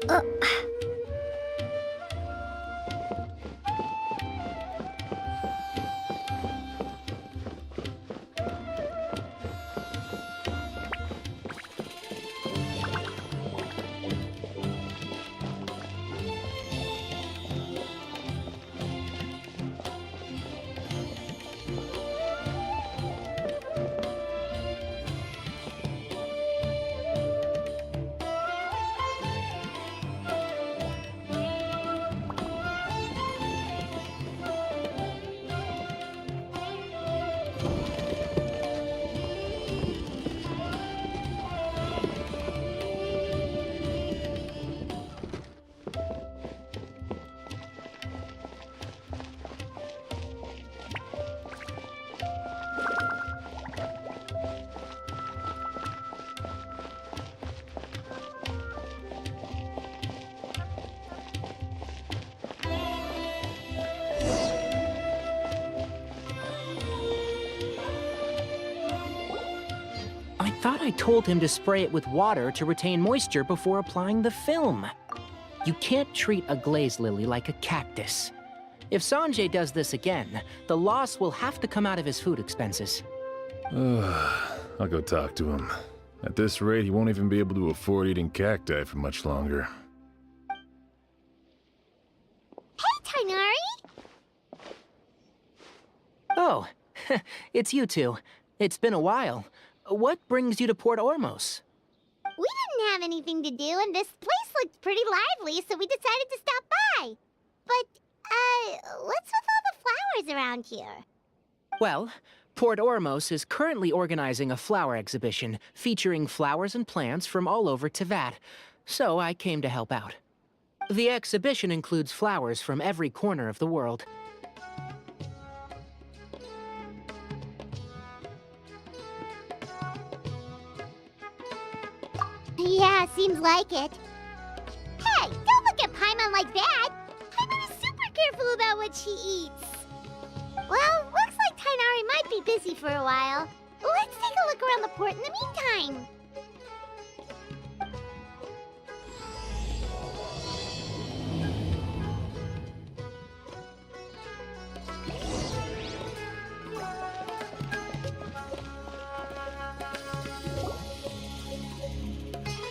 Uh, I thought I told him to spray it with water to retain moisture before applying the film. You can't treat a glaze lily like a cactus. If Sanjay does this again, the loss will have to come out of his food expenses. I'll go talk to him. At this rate, he won't even be able to afford eating cacti for much longer. hey, Tainari! Oh, it's you two. It's been a while. What brings you to Port Ormos? We didn't have anything to do, and this place looked pretty lively, so we decided to stop by. But, what's with all the flowers around here? Well, Port Ormos is currently organizing a flower exhibition featuring flowers and plants from all over Teyvat, so I came to help out. The exhibition includes flowers from every corner of the world. Yeah, seems like it. Hey, don't look at Paimon like that! Paimon is super careful about what she eats. Well, looks like Tainari might be busy for a while. Let's take a look around the port in the meantime.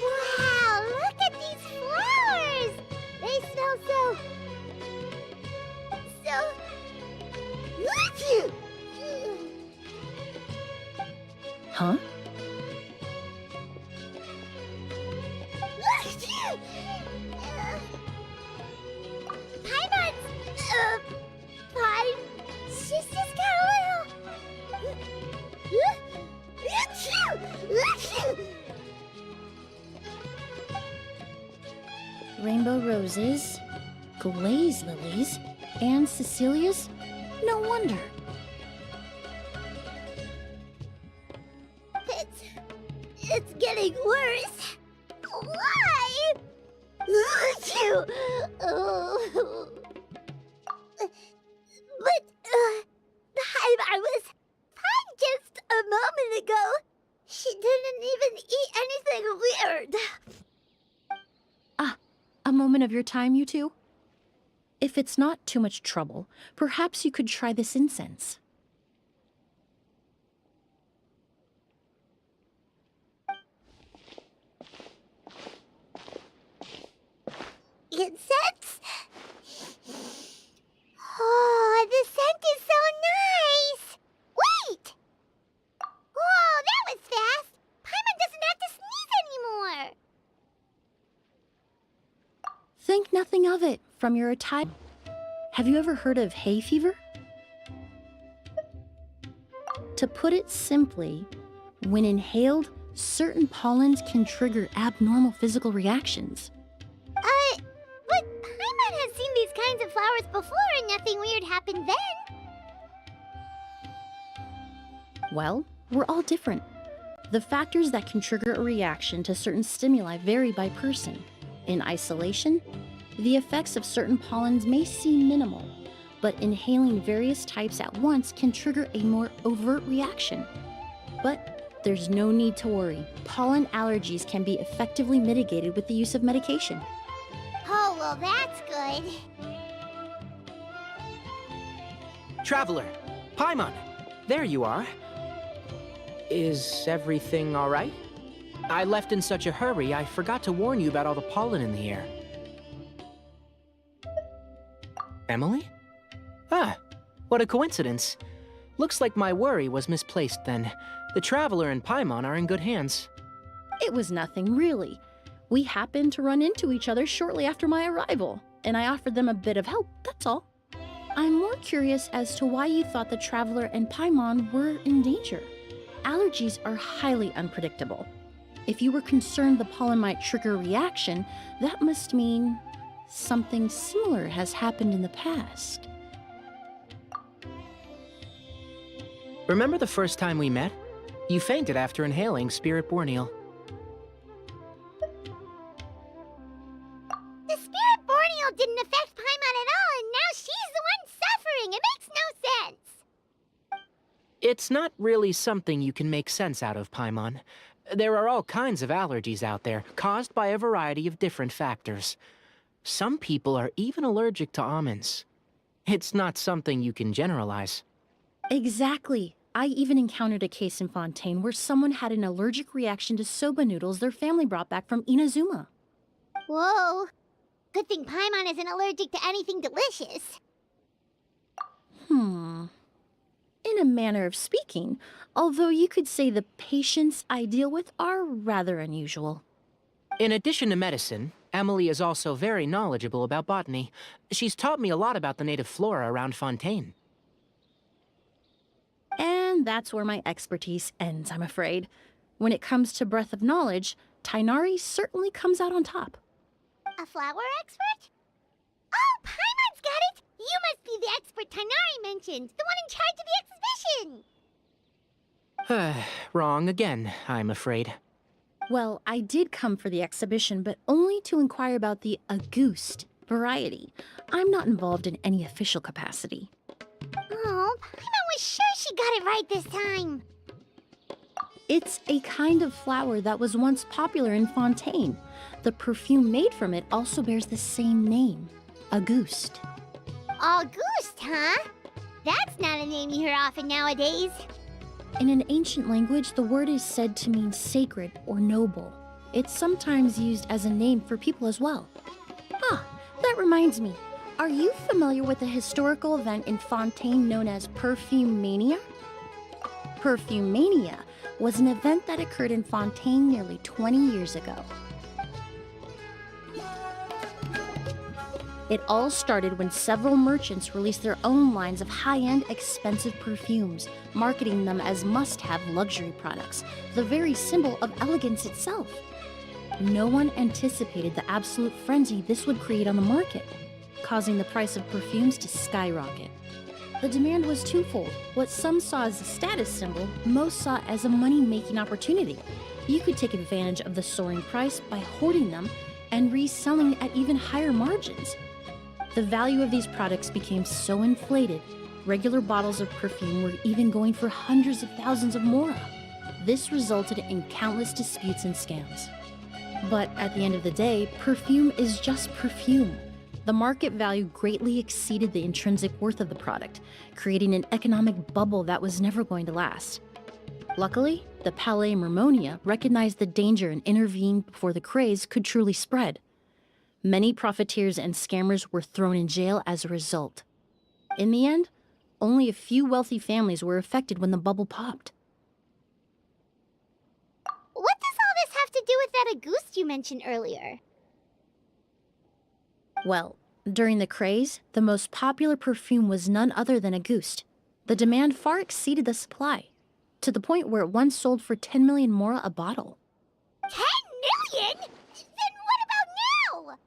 Wow, look at these flowers! They smell so... Huh? Paimon's... Pine... She's just got a little... Rainbow roses, glaze lilies, and Cecilia's? No wonder. It's getting worse. Why? Oh. But, the hive I was fine just a moment ago. She didn't even eat anything weird. A moment of your time, you two? If it's not too much trouble, perhaps you could try this incense. Incense? Oh, the scent is so nice! Wait! Whoa, that was fast! Paimon doesn't have to sneeze anymore! Think nothing of it. From your attire... Have you ever heard of hay fever? To put it simply, when inhaled, certain pollens can trigger abnormal physical reactions. But Paimon has seen these kinds of flowers before and nothing weird happened then. Well, we're all different. The factors that can trigger a reaction to certain stimuli vary by person. In isolation, the effects of certain pollens may seem minimal, but inhaling various types at once can trigger a more overt reaction. But there's no need to worry. Pollen allergies can be effectively mitigated with the use of medication. Oh, well, that's good. Traveler, Paimon, there you are. Is everything all right? I left in such a hurry, I forgot to warn you about all the pollen in the air. Emilie? Ah, what a coincidence. Looks like my worry was misplaced then. The Traveler and Paimon are in good hands. It was nothing, really. We happened to run into each other shortly after my arrival, and I offered them a bit of help, that's all. I'm more curious as to why you thought the Traveler and Paimon were in danger. Allergies are highly unpredictable. If you were concerned the pollen might trigger a reaction, that must mean something similar has happened in the past. Remember the first time we met? You fainted after inhaling Spirit Borneal. The Spirit Borneal didn't affect Paimon at all, and now she's the one suffering. It makes no sense. It's not really something you can make sense out of, Paimon. There are all kinds of allergies out there, caused by a variety of different factors. Some people are even allergic to almonds. It's not something you can generalize. Exactly. I even encountered a case in Fontaine where someone had an allergic reaction to soba noodles their family brought back from Inazuma. Whoa. Good thing Paimon isn't allergic to anything delicious. In a manner of speaking, although you could say the patients I deal with are rather unusual. In addition to medicine, Emilie is also very knowledgeable about botany. She's taught me a lot about the native flora around Fontaine. And that's where my expertise ends, I'm afraid. When it comes to breadth of knowledge, Tainari certainly comes out on top. A flower expert? Oh, Paimon's got it! You must be the expert Tainari mentioned, the one in charge of the exhibition! Wrong again, I'm afraid. Well, I did come for the exhibition, but only to inquire about the Auguste variety. I'm not involved in any official capacity. Oh, Paimon was sure she got it right this time. It's a kind of flower that was once popular in Fontaine. The perfume made from it also bears the same name, Auguste. Auguste, huh? That's not a name you hear often nowadays. In an ancient language, the word is said to mean sacred or noble. It's sometimes used as a name for people as well. Ah, that reminds me. Are you familiar with a historical event in Fontaine known as Perfume Mania? Perfume Mania was an event that occurred in Fontaine nearly 20 years ago. It all started when several merchants released their own lines of high-end, expensive perfumes, marketing them as must-have luxury products, the very symbol of elegance itself. No one anticipated the absolute frenzy this would create on the market, causing the price of perfumes to skyrocket. The demand was twofold. What some saw as a status symbol, most saw as a money-making opportunity. You could take advantage of the soaring price by hoarding them and reselling at even higher margins. The value of these products became so inflated, regular bottles of perfume were even going for hundreds of thousands of mora. This resulted in countless disputes and scams. But at the end of the day, perfume is just perfume. The market value greatly exceeded the intrinsic worth of the product, creating an economic bubble that was never going to last. Luckily, the Palais Mermonia recognized the danger and intervened before the craze could truly spread. Many profiteers and scammers were thrown in jail as a result. In the end, only a few wealthy families were affected when the bubble popped. What does all this have to do with that Auguste you mentioned earlier? Well, during the craze, the most popular perfume was none other than Auguste. The demand far exceeded the supply, to the point where it once sold for 10 million mora a bottle. 10 million? Then what about now?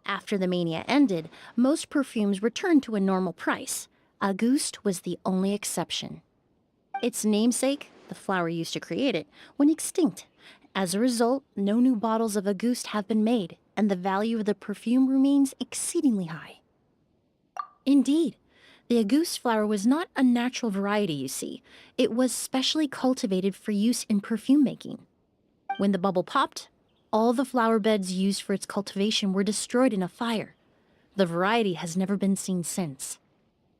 After the mania ended, most perfumes returned to a normal price. Auguste was the only exception. Its namesake, the flower used to create it, went extinct. As a result, no new bottles of Auguste have been made, and the value of the perfume remains exceedingly high. Indeed, the Auguste flower was not a natural variety, you see. It was specially cultivated for use in perfume making. When the bubble popped, All the flower beds used for its cultivation were destroyed in a fire. The variety has never been seen since.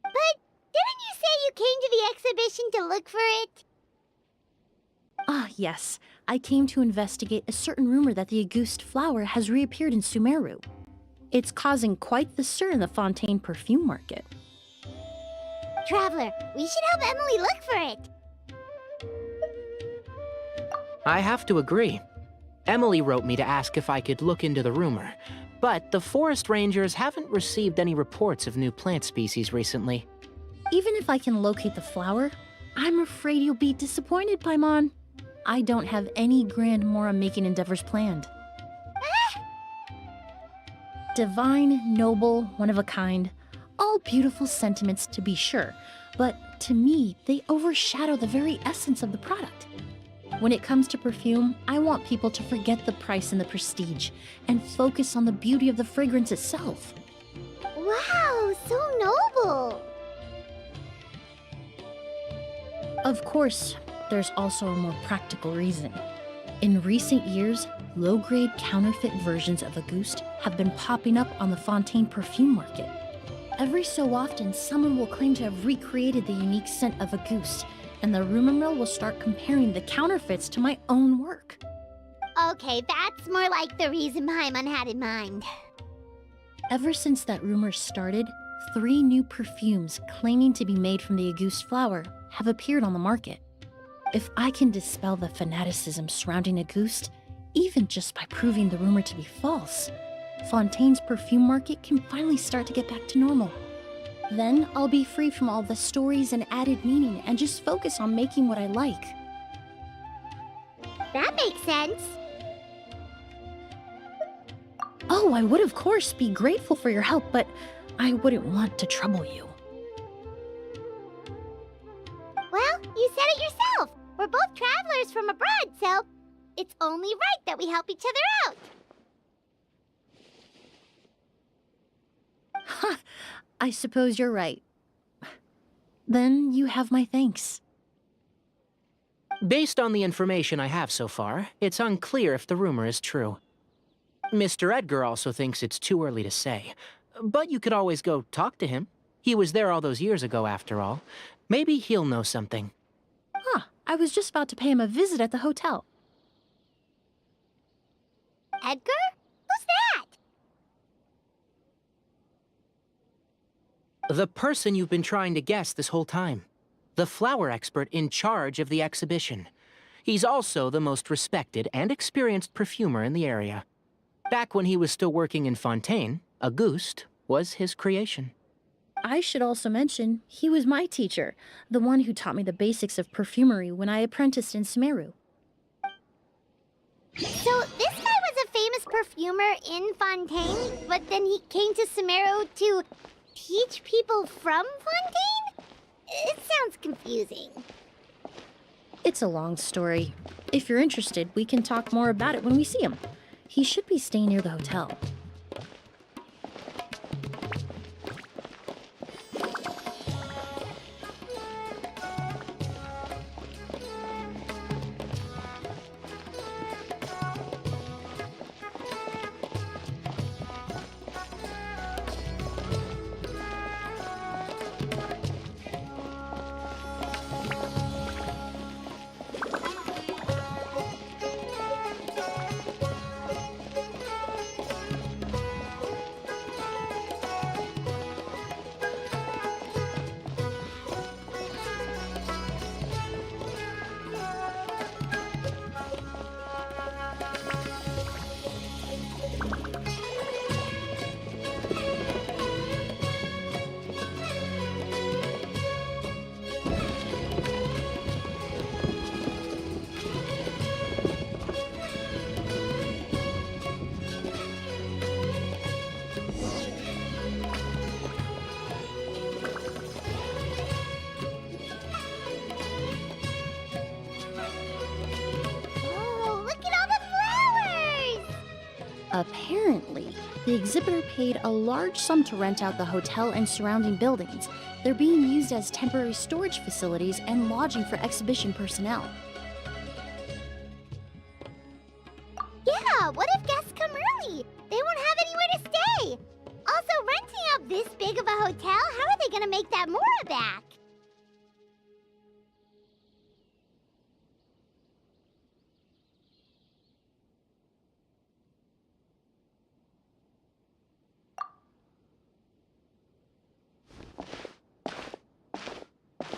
But didn't you say you came to the exhibition to look for it? Ah, yes. I came to investigate a certain rumor that the Auguste flower has reappeared in Sumeru. It's causing quite the stir in the Fontaine perfume market. Traveler, we should help Emilie look for it. I have to agree. Emilie wrote me to ask if I could look into the rumor, but the forest rangers haven't received any reports of new plant species recently. Even if I can locate the flower, I'm afraid you'll be disappointed, Paimon. I don't have any grand Mora-making endeavors planned. Divine, noble, one of a kind, all beautiful sentiments to be sure, but to me, they overshadow the very essence of the product. When it comes to perfume, I want people to forget the price and the prestige and focus on the beauty of the fragrance itself. Wow, so noble. Of course, there's also a more practical reason. In recent years, low-grade counterfeit versions of Auguste have been popping up on the Fontaine perfume market. Every so often, someone will claim to have recreated the unique scent of Auguste, and the rumor mill will start comparing the counterfeits to my own work. Okay, that's more like the reason Paimon had in mind. Ever since that rumor started, 3 new perfumes claiming to be made from the Auguste flower have appeared on the market. If I can dispel the fanaticism surrounding Auguste, even just by proving the rumor to be false, Fontaine's perfume market can finally start to get back to normal. Then I'll be free from all the stories and added meaning and just focus on making what I like. That makes sense. Oh, I would of course be grateful for your help, but I wouldn't want to trouble you. Well, you said it yourself. We're both travelers from abroad, so it's only right that we help each other out. Ha! I suppose you're right. Then you have my thanks. Based on the information I have so far, it's unclear if the rumor is true. Mr. Edgar also thinks it's too early to say, but you could always go talk to him. He was there all those years ago, after all. Maybe he'll know something. Huh, I was just about to pay him a visit at the hotel. Edgar? Who's that? The person you've been trying to guess this whole time. The flower expert in charge of the exhibition. He's also the most respected and experienced perfumer in the area. Back when he was still working in Fontaine, Auguste was his creation. I should also mention, he was my teacher, the one who taught me the basics of perfumery when I apprenticed in Sumeru. So this guy was a famous perfumer in Fontaine, but then he came to Sumeru to teach people from Fontaine? It sounds confusing. It's a long story. If you're interested, we can talk more about it when we see him. He should be staying near the hotel. Apparently, the exhibitor paid a large sum to rent out the hotel and surrounding buildings. They're being used as temporary storage facilities and lodging for exhibition personnel. Yeah, what this big of a hotel? How are they gonna make that Mora back?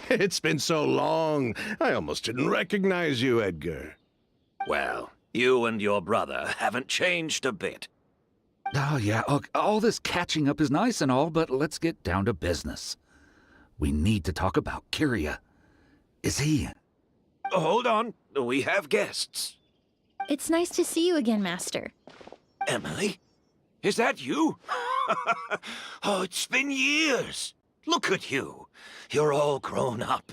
It's been so long, I almost didn't recognize you, Edgar. Well, you and your brother haven't changed a bit. Oh, yeah, all this catching up is nice and all, but let's get down to business. We need to talk about Kyria. Is he... Hold on, we have guests. It's nice to see you again, Master. Emilie? Is that you? Oh, it's been years. Look at you. You're all grown up.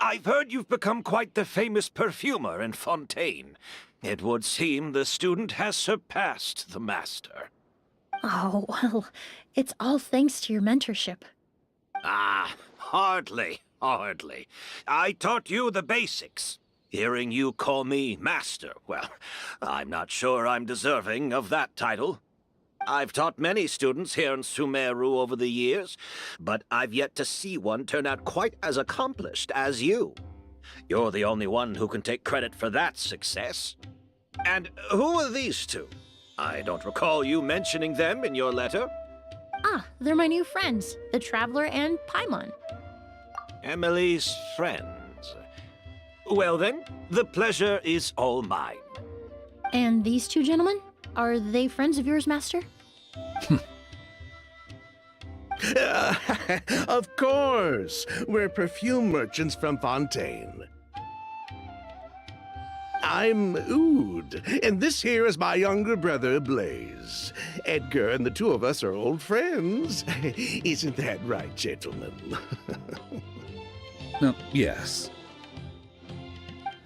I've heard you've become quite the famous perfumer in Fontaine. It would seem the student has surpassed the master. Oh, well, it's all thanks to your mentorship. Ah, hardly. I taught you the basics. Hearing you call me master, well, I'm not sure I'm deserving of that title. I've taught many students here in Sumeru over the years, but I've yet to see one turn out quite as accomplished as you. You're the only one who can take credit for that success. And who are these two? I don't recall you mentioning them in your letter. Ah, they're my new friends, the Traveler and Paimon. Emilie's friends. Well then, the pleasure is all mine. And these two gentlemen? Are they friends of yours, Master? Of course! We're perfume merchants from Fontaine. I'm Oud, and this here is my younger brother, Blaze. Edgar and the two of us are old friends. Isn't that right, gentlemen? Yes.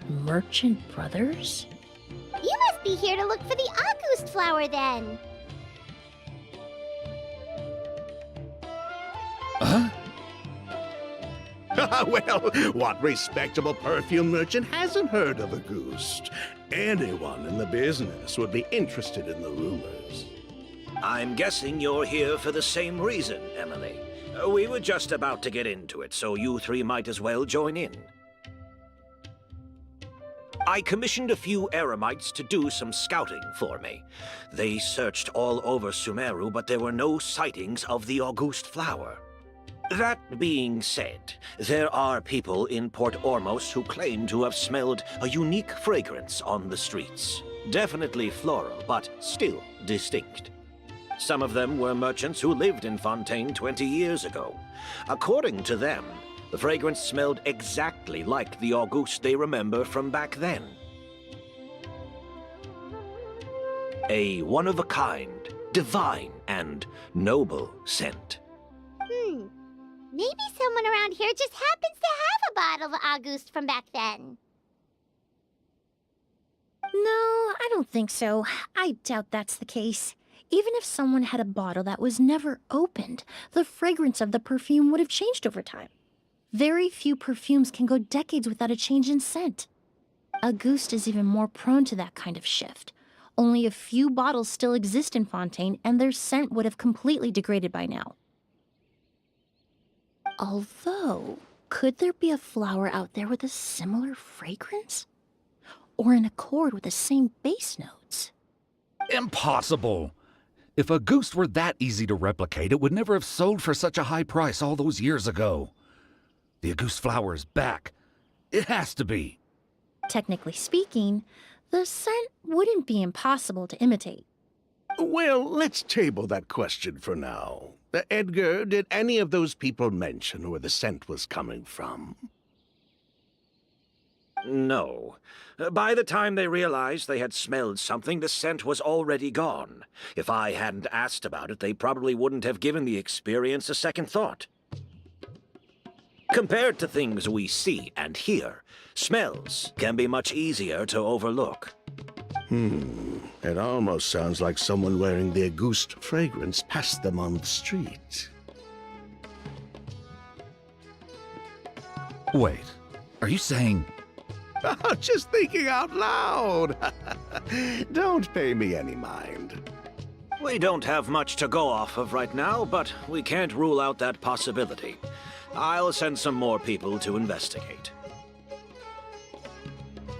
Merchant brothers? You must be here to look for the August flower then. Huh? Well, what respectable perfume merchant hasn't heard of a goose? Anyone in the business would be interested in the rumors. I'm guessing you're here for the same reason, Emilie. We were just about to get into it, so you three might as well join in. I commissioned a few eremites to do some scouting for me. They searched all over Sumeru, but there were no sightings of the Auguste flower. That being said, there are people in Port Ormos who claim to have smelled a unique fragrance on the streets. Definitely floral, but still distinct. Some of them were merchants who lived in Fontaine 20 years ago. According to them, the fragrance smelled exactly like the Auguste they remember from back then. A one-of-a-kind, divine, and noble scent. Maybe someone around here just happens to have a bottle of August from back then. No, I don't think so. I doubt that's the case. Even if someone had a bottle that was never opened, the fragrance of the perfume would have changed over time. Very few perfumes can go decades without a change in scent. Auguste is even more prone to that kind of shift. Only a few bottles still exist in Fontaine, and their scent would have completely degraded by now. Although, could there be a flower out there with a similar fragrance? Or in accord with the same base notes? Impossible! If a goose were that easy to replicate, it would never have sold for such a high price all those years ago. The Auguste flower is back. It has to be. Technically speaking, the scent wouldn't be impossible to imitate. Well, let's table that question for now. Edgar, did any of those people mention where the scent was coming from? No. By the time they realized they had smelled something, the scent was already gone. If I hadn't asked about it, they probably wouldn't have given the experience a second thought. Compared to things we see and hear, smells can be much easier to overlook. It almost sounds like someone wearing the Auguste fragrance passed them on the street. Wait, are you saying... Just thinking out loud. Don't pay me any mind. We don't have much to go off of right now, but we can't rule out that possibility. I'll send some more people to investigate.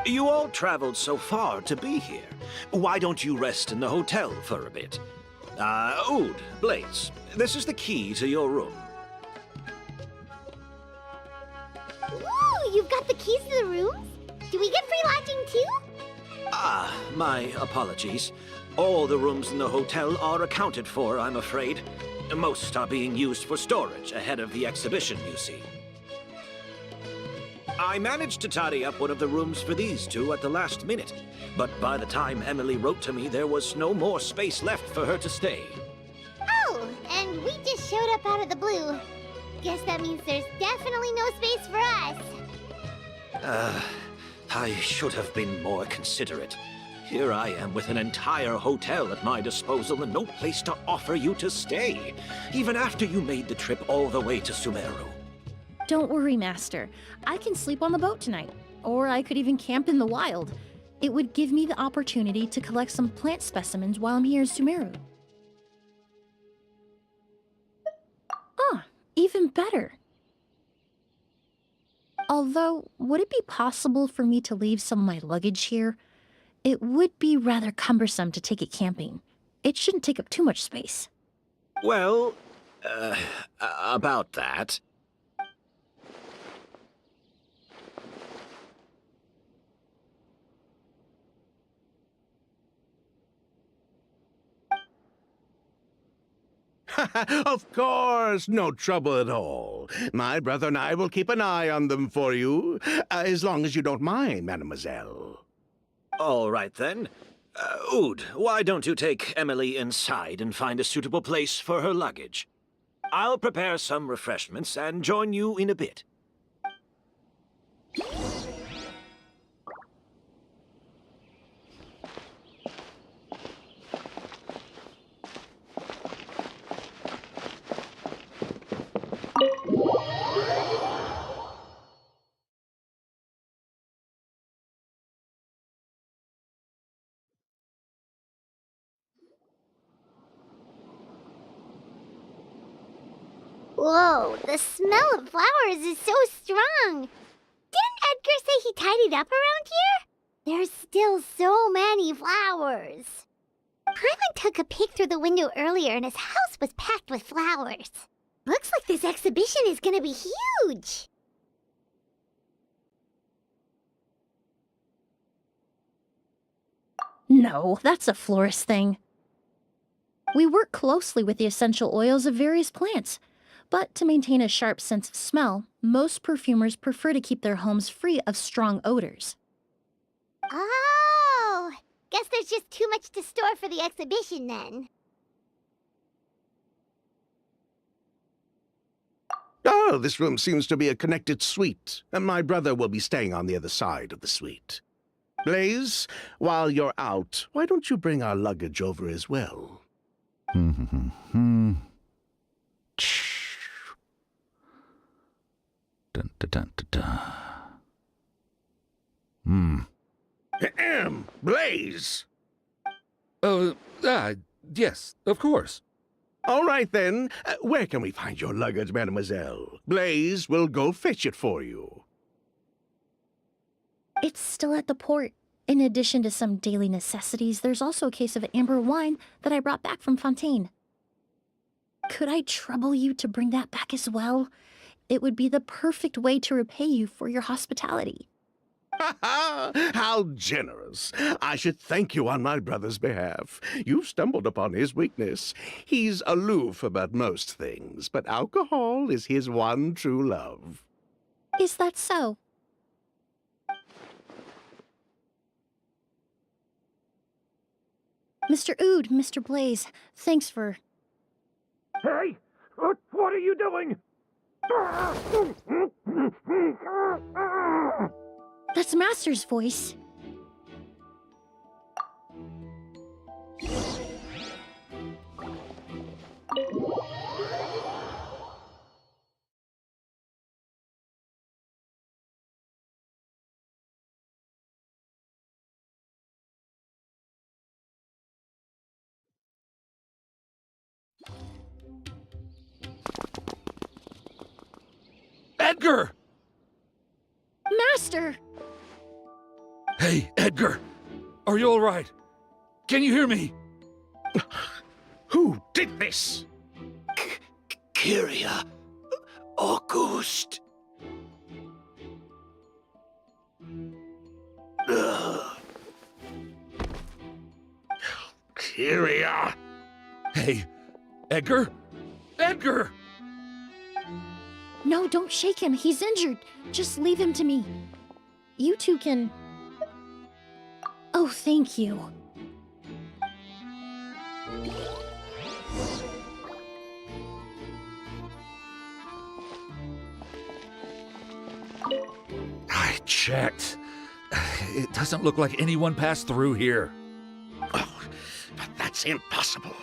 You all traveled so far to be here. Why don't you rest in the hotel for a bit? Ood, Blaze, this is the key to your room. Ooh, you've got the keys to the rooms? Do we get free lodging too? My apologies. All the rooms in the hotel are accounted for, I'm afraid. Most are being used for storage ahead of the exhibition, you see. I managed to tidy up one of the rooms for these two at the last minute, but by the time Emilie wrote to me, there was no more space left for her to stay. Oh, and we just showed up out of the blue. Guess that means there's definitely no space for us. I should have been more considerate. Here I am with an entire hotel at my disposal and no place to offer you to stay, even after you made the trip all the way to Sumeru. Don't worry, Master. I can sleep on the boat tonight. Or I could even camp in the wild. It would give me the opportunity to collect some plant specimens while I'm here in Sumeru. Ah, even better. Although, would it be possible for me to leave some of my luggage here? It would be rather cumbersome to take it camping. It shouldn't take up too much space. Well, about that. Of course, no trouble at all. My brother and I will keep an eye on them for you, as long as you don't mind, mademoiselle. All right, then. Ood, why don't you take Emilie inside and find a suitable place for her luggage? I'll prepare some refreshments and join you in a bit. Whoa, the smell of flowers is so strong. Didn't Edgar say he tidied up around here? There's still so many flowers. Paimon took a peek through the window earlier and his house was packed with flowers. Looks like this exhibition is gonna be huge. No, that's a florist thing. We work closely with the essential oils of various plants, but to maintain a sharp sense of smell, most perfumers prefer to keep their homes free of strong odors. Oh, guess there's just too much to store for the exhibition then. Oh, this room seems to be a connected suite, and my brother will be staying on the other side of the suite. Blaze, while you're out, why don't you bring our luggage over as well? Dun, dun, dun, dun, dun. Ahem, Blaze! Yes, of course. All right, then. Where can we find your luggage, mademoiselle? Blaze will go fetch it for you. It's still at the port. In addition to some daily necessities, there's also a case of amber wine that I brought back from Fontaine. Could I trouble you to bring that back as well? It would be the perfect way to repay you for your hospitality. Ha ha! How generous! I should thank you on my brother's behalf. You've stumbled upon his weakness. He's aloof about most things, but alcohol is his one true love. Is that so? Mr. Ood, Mr. Blaze, thanks for... Hey! What are you doing? That's Master's voice. Edgar! Master! Hey, Edgar! Are you alright? Can you hear me? Who did this? Kyria. August. Kyria. Hey, Edgar? Edgar! No, don't shake him. He's injured. Just leave him to me. You two can... Oh, thank you. I checked. It doesn't look like anyone passed through here. Oh, but that's impossible.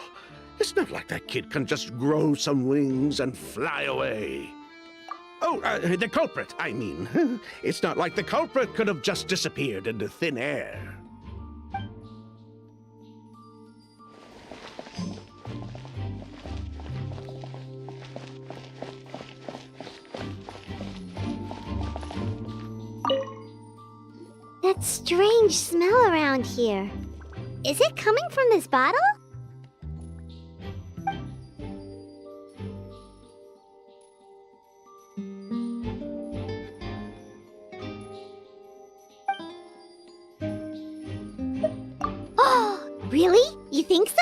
It's not like that kid can just grow some wings and fly away. Oh, the culprit, I mean. It's not like the culprit could have just disappeared into thin air. That strange smell around here. Is it coming from this bottle? Oh, really? You think so?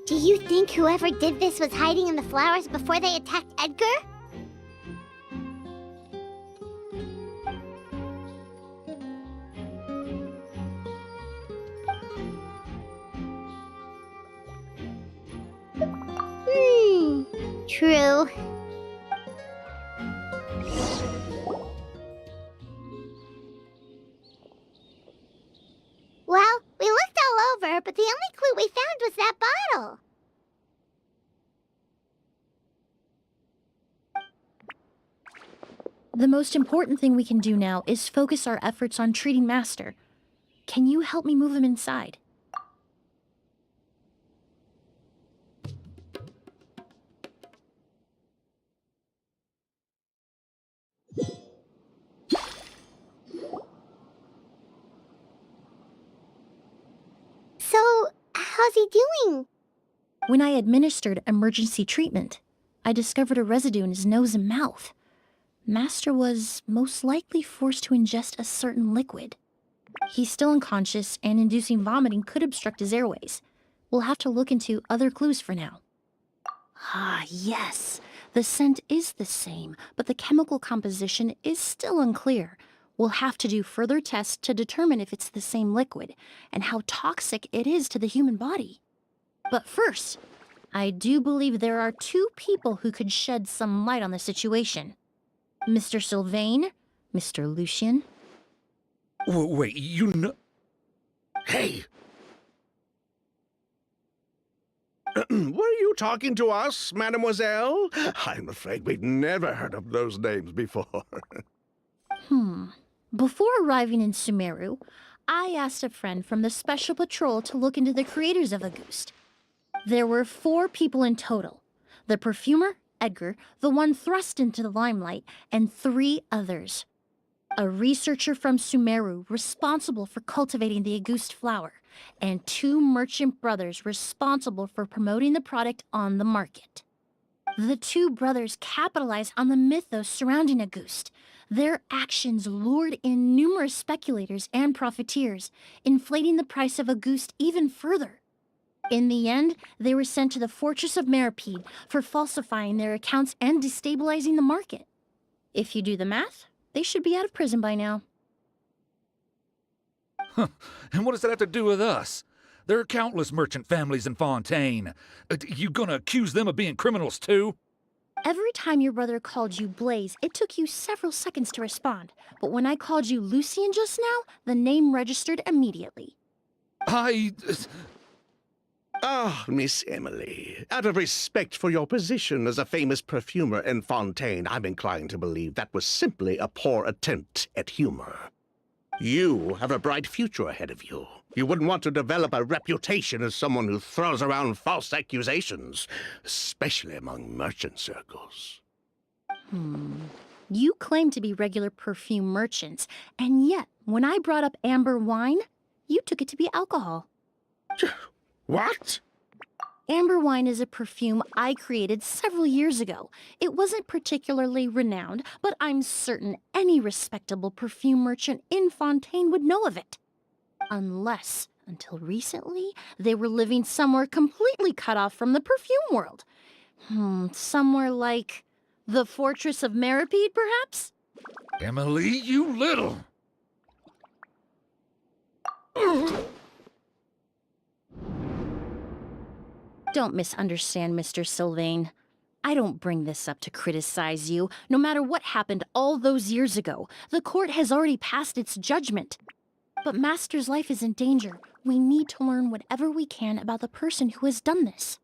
Do you think whoever did this was hiding in the flowers before they attacked Edgar? True. Well, we looked all over, but the only clue we found was that bottle. The most important thing we can do now is focus our efforts on treating Master. Can you help me move him inside? So, how's he doing? When I administered emergency treatment, I discovered a residue in his nose and mouth. Master was most likely forced to ingest a certain liquid. He's still unconscious, and inducing vomiting could obstruct his airways. We'll have to look into other clues for now. Ah, yes. The scent is the same, but the chemical composition is still unclear. We'll have to do further tests to determine if it's the same liquid, and how toxic it is to the human body. But first, I do believe there are two people who could shed some light on the situation. Mr. Sylvain, Mr. Lucien. Wait, you know... Hey! Were you talking to us, mademoiselle? I'm afraid we'd never heard of those names before. Before arriving in Sumeru, I asked a friend from the Special Patrol to look into the creators of Auguste. There were 4 people in total. The perfumer, Edgar, the one thrust into the limelight, and 3 others. A researcher from Sumeru responsible for cultivating the Auguste flower, and 2 merchant brothers responsible for promoting the product on the market. The 2 brothers capitalized on the mythos surrounding Auguste. Their actions lured in numerous speculators and profiteers, inflating the price of Auguste even further. In the end, they were sent to the Fortress of Meripede for falsifying their accounts and destabilizing the market. If you do the math, they should be out of prison by now. And what does that have to do with us? There are countless merchant families in Fontaine. You gonna accuse them of being criminals too? Every time your brother called you Blaze, it took you several seconds to respond. But when I called you Lucien just now, the name registered immediately. Ah, Miss Emilie, out of respect for your position as a famous perfumer in Fontaine, I'm inclined to believe that was simply a poor attempt at humor. You have a bright future ahead of you. You wouldn't want to develop a reputation as someone who throws around false accusations, especially among merchant circles. You claim to be regular perfume merchants, and yet, when I brought up amber wine, you took it to be alcohol. What? Amber wine is a perfume I created several years ago. It wasn't particularly renowned, but I'm certain any respectable perfume merchant in Fontaine would know of it. Unless, until recently, they were living somewhere completely cut off from the perfume world. Somewhere like the Fortress of Meripede, perhaps? Emilie, you little... Don't misunderstand, Mr. Sylvain. I don't bring this up to criticize you. No matter what happened all those years ago, the court has already passed its judgment. But Master's life is in danger. We need to learn whatever we can about the person who has done this.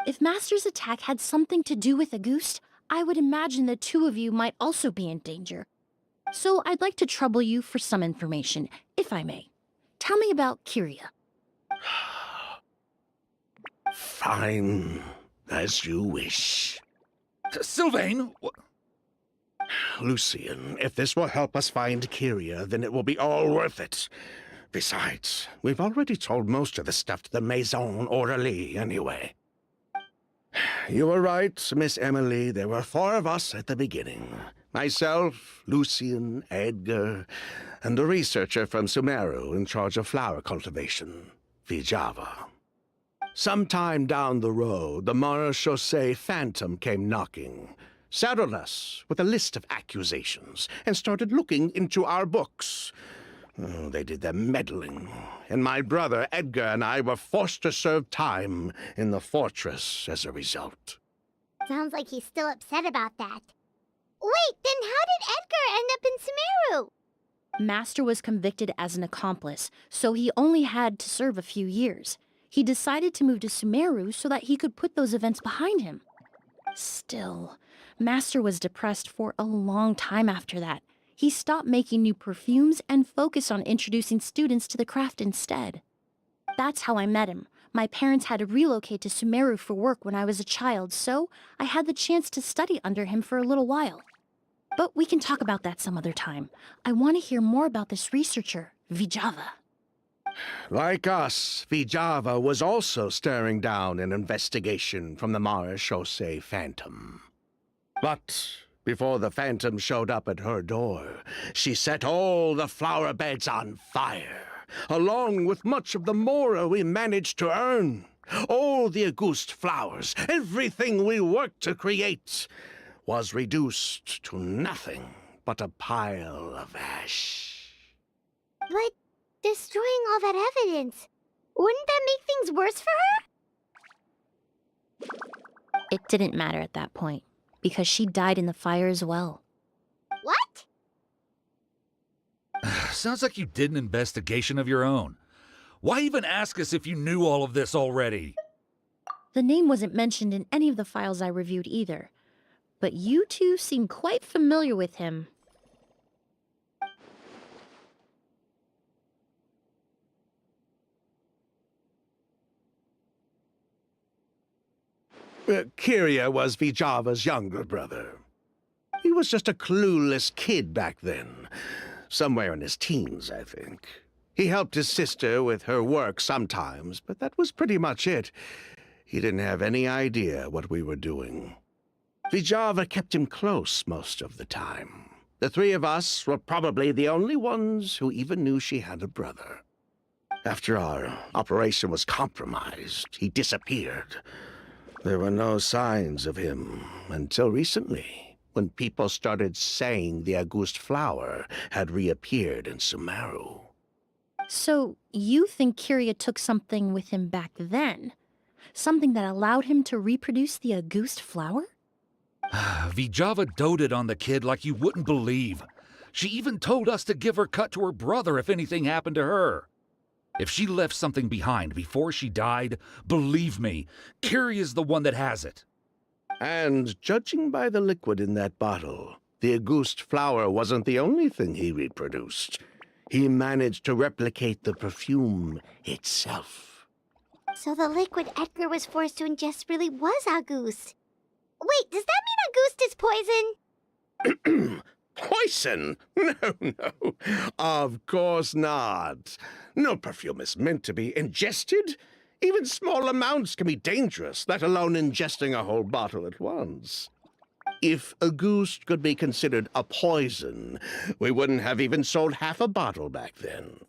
If Master's attack had something to do with Auguste, I would imagine the two of you might also be in danger. So I'd like to trouble you for some information, if I may. Tell me about Kyria. Fine, as you wish. Sylvain! Lucien, if this will help us find Kyria, then it will be all worth it. Besides, we've already told most of the stuff to the Maison Orderly anyway. You were right, Miss Emilie. There were 4 of us at the beginning. Myself, Lucien, Edgar, and the researcher from Sumeru in charge of flower cultivation, Vijava. Sometime down the road, the Marechaussee Phantom came knocking, saddled us with a list of accusations, and started looking into our books. Oh, they did their meddling, and my brother Edgar and I were forced to serve time in the fortress as a result. Sounds like he's still upset about that. Wait, then how did Edgar end up in Sumeru? Master was convicted as an accomplice, so he only had to serve a few years. He decided to move to Sumeru so that he could put those events behind him. Still, Master was depressed for a long time after that. He stopped making new perfumes and focused on introducing students to the craft instead. That's how I met him. My parents had to relocate to Sumeru for work when I was a child, so I had the chance to study under him for a little while. But we can talk about that some other time. I want to hear more about this researcher, Vijava. Like us, Vijava was also staring down an investigation from the Marechaussee Phantom. But before the Phantom showed up at her door, she set all the flower beds on fire, along with much of the mora we managed to earn. All the Auguste flowers, everything we worked to create, was reduced to nothing but a pile of ash. But destroying all that evidence, wouldn't that make things worse for her? It didn't matter at that point, because she died in the fire as well. What? Sounds like you did an investigation of your own. Why even ask us if you knew all of this already? The name wasn't mentioned in any of the files I reviewed either, but you two seem quite familiar with him. Kyria was Vijava's younger brother. He was just a clueless kid back then. Somewhere in his teens, I think. He helped his sister with her work sometimes, but that was pretty much it. He didn't have any idea what we were doing. Vijava kept him close most of the time. The 3 of us were probably the only ones who even knew she had a brother. After our operation was compromised, he disappeared. There were no signs of him until recently, when people started saying the Auguste flower had reappeared in Sumeru. So, you think Kyria took something with him back then? Something that allowed him to reproduce the Auguste flower? Vijava doted on the kid like you wouldn't believe. She even told us to give her cut to her brother if anything happened to her. If she left something behind before she died, believe me, Kyria's the one that has it. And judging by the liquid in that bottle, the Auguste flower wasn't the only thing he reproduced. He managed to replicate the perfume itself. So the liquid Edgar was forced to ingest really was Auguste. Wait, does that mean Auguste is poison? Poison? No, no. Of course not. No perfume is meant to be ingested. Even small amounts can be dangerous, let alone ingesting a whole bottle at once. If Auguste could be considered a poison, we wouldn't have even sold half a bottle back then.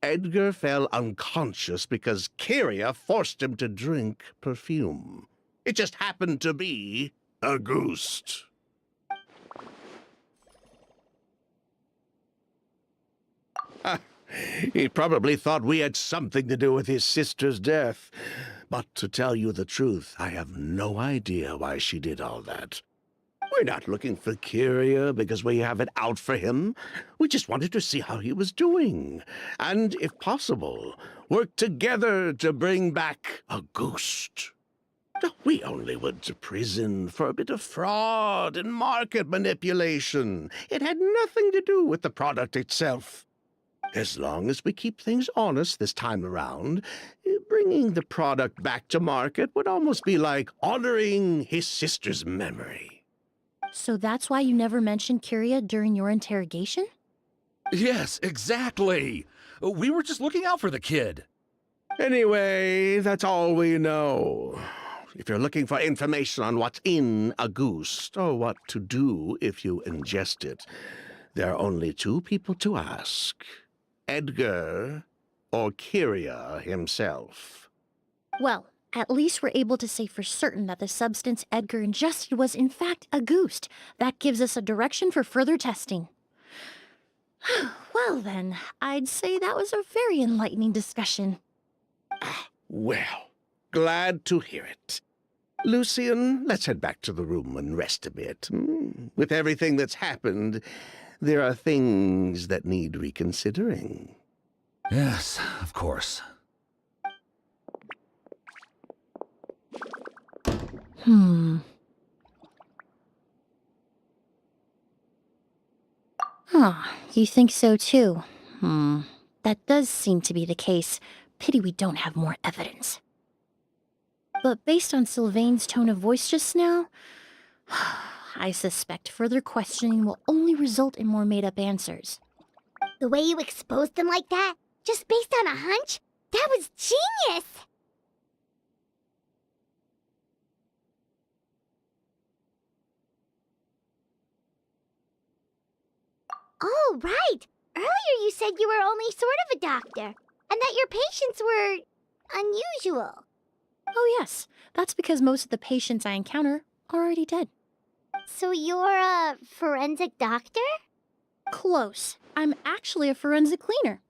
Edgar fell unconscious because Kyria forced him to drink perfume. It just happened to be Auguste. He probably thought we had something to do with his sister's death. But to tell you the truth, I have no idea why she did all that. We're not looking for Kyria because we have it out for him. We just wanted to see how he was doing. And, if possible, work together to bring back Auguste. We only went to prison for a bit of fraud and market manipulation. It had nothing to do with the product itself. As long as we keep things honest this time around, bringing the product back to market would almost be like honoring his sister's memory. So that's why you never mentioned Kyria during your interrogation? Yes, exactly. We were just looking out for the kid. Anyway, that's all we know. If you're looking for information on what's in Auguste, or what to do if you ingest it, there are only two people to ask. Edgar or Kyria himself. Well, at least we're able to say for certain that the substance Edgar ingested was in fact Auguste. That gives us a direction for further testing. Well then, I'd say that was a very enlightening discussion. Well, glad to hear it. Lucian, let's head back to the room and rest a bit. With everything that's happened, there are things that need reconsidering. Yes, of course. You think so too? That does seem to be the case. Pity we don't have more evidence. But based on Sylvain's tone of voice just now, I suspect further questioning will only result in more made-up answers. The way you exposed them like that, just based on a hunch? That was genius! Oh, right! Earlier you said you were only sort of a doctor, and that your patients were unusual. Oh yes, that's because most of the patients I encounter are already dead. So you're a forensic doctor? Close. I'm actually a forensic cleaner.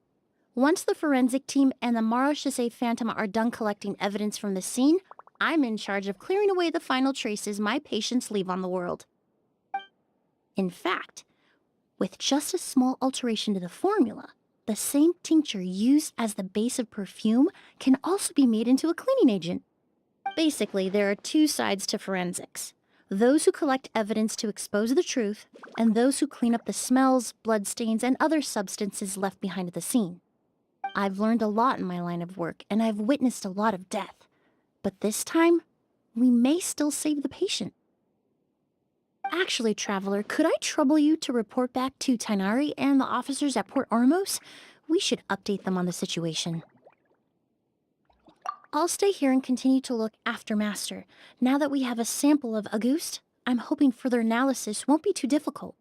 Once the forensic team and the Marechaussee Phantom are done collecting evidence from the scene, I'm in charge of clearing away the final traces my patients leave on the world. In fact, with just a small alteration to the formula, the same tincture used as the base of perfume can also be made into a cleaning agent. Basically, there are two sides to forensics. Those who collect evidence to expose the truth, and those who clean up the smells, bloodstains, and other substances left behind at the scene. I've learned a lot in my line of work, and I've witnessed a lot of death. But this time, we may still save the patient. Actually, Traveler, could I trouble you to report back to Tainari and the officers at Port Ormos? We should update them on the situation. I'll stay here and continue to look after Master. Now that we have a sample of Auguste, I'm hoping further analysis won't be too difficult.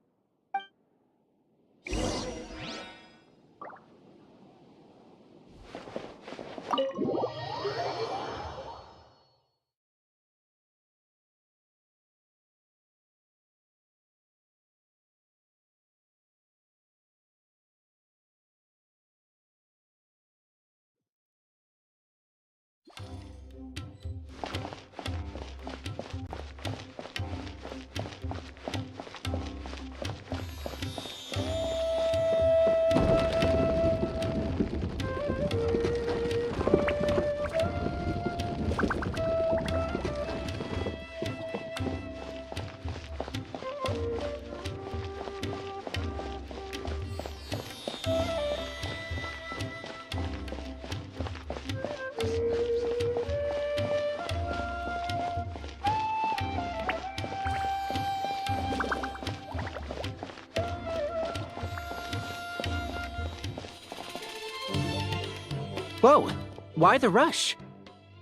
Whoa, why the rush?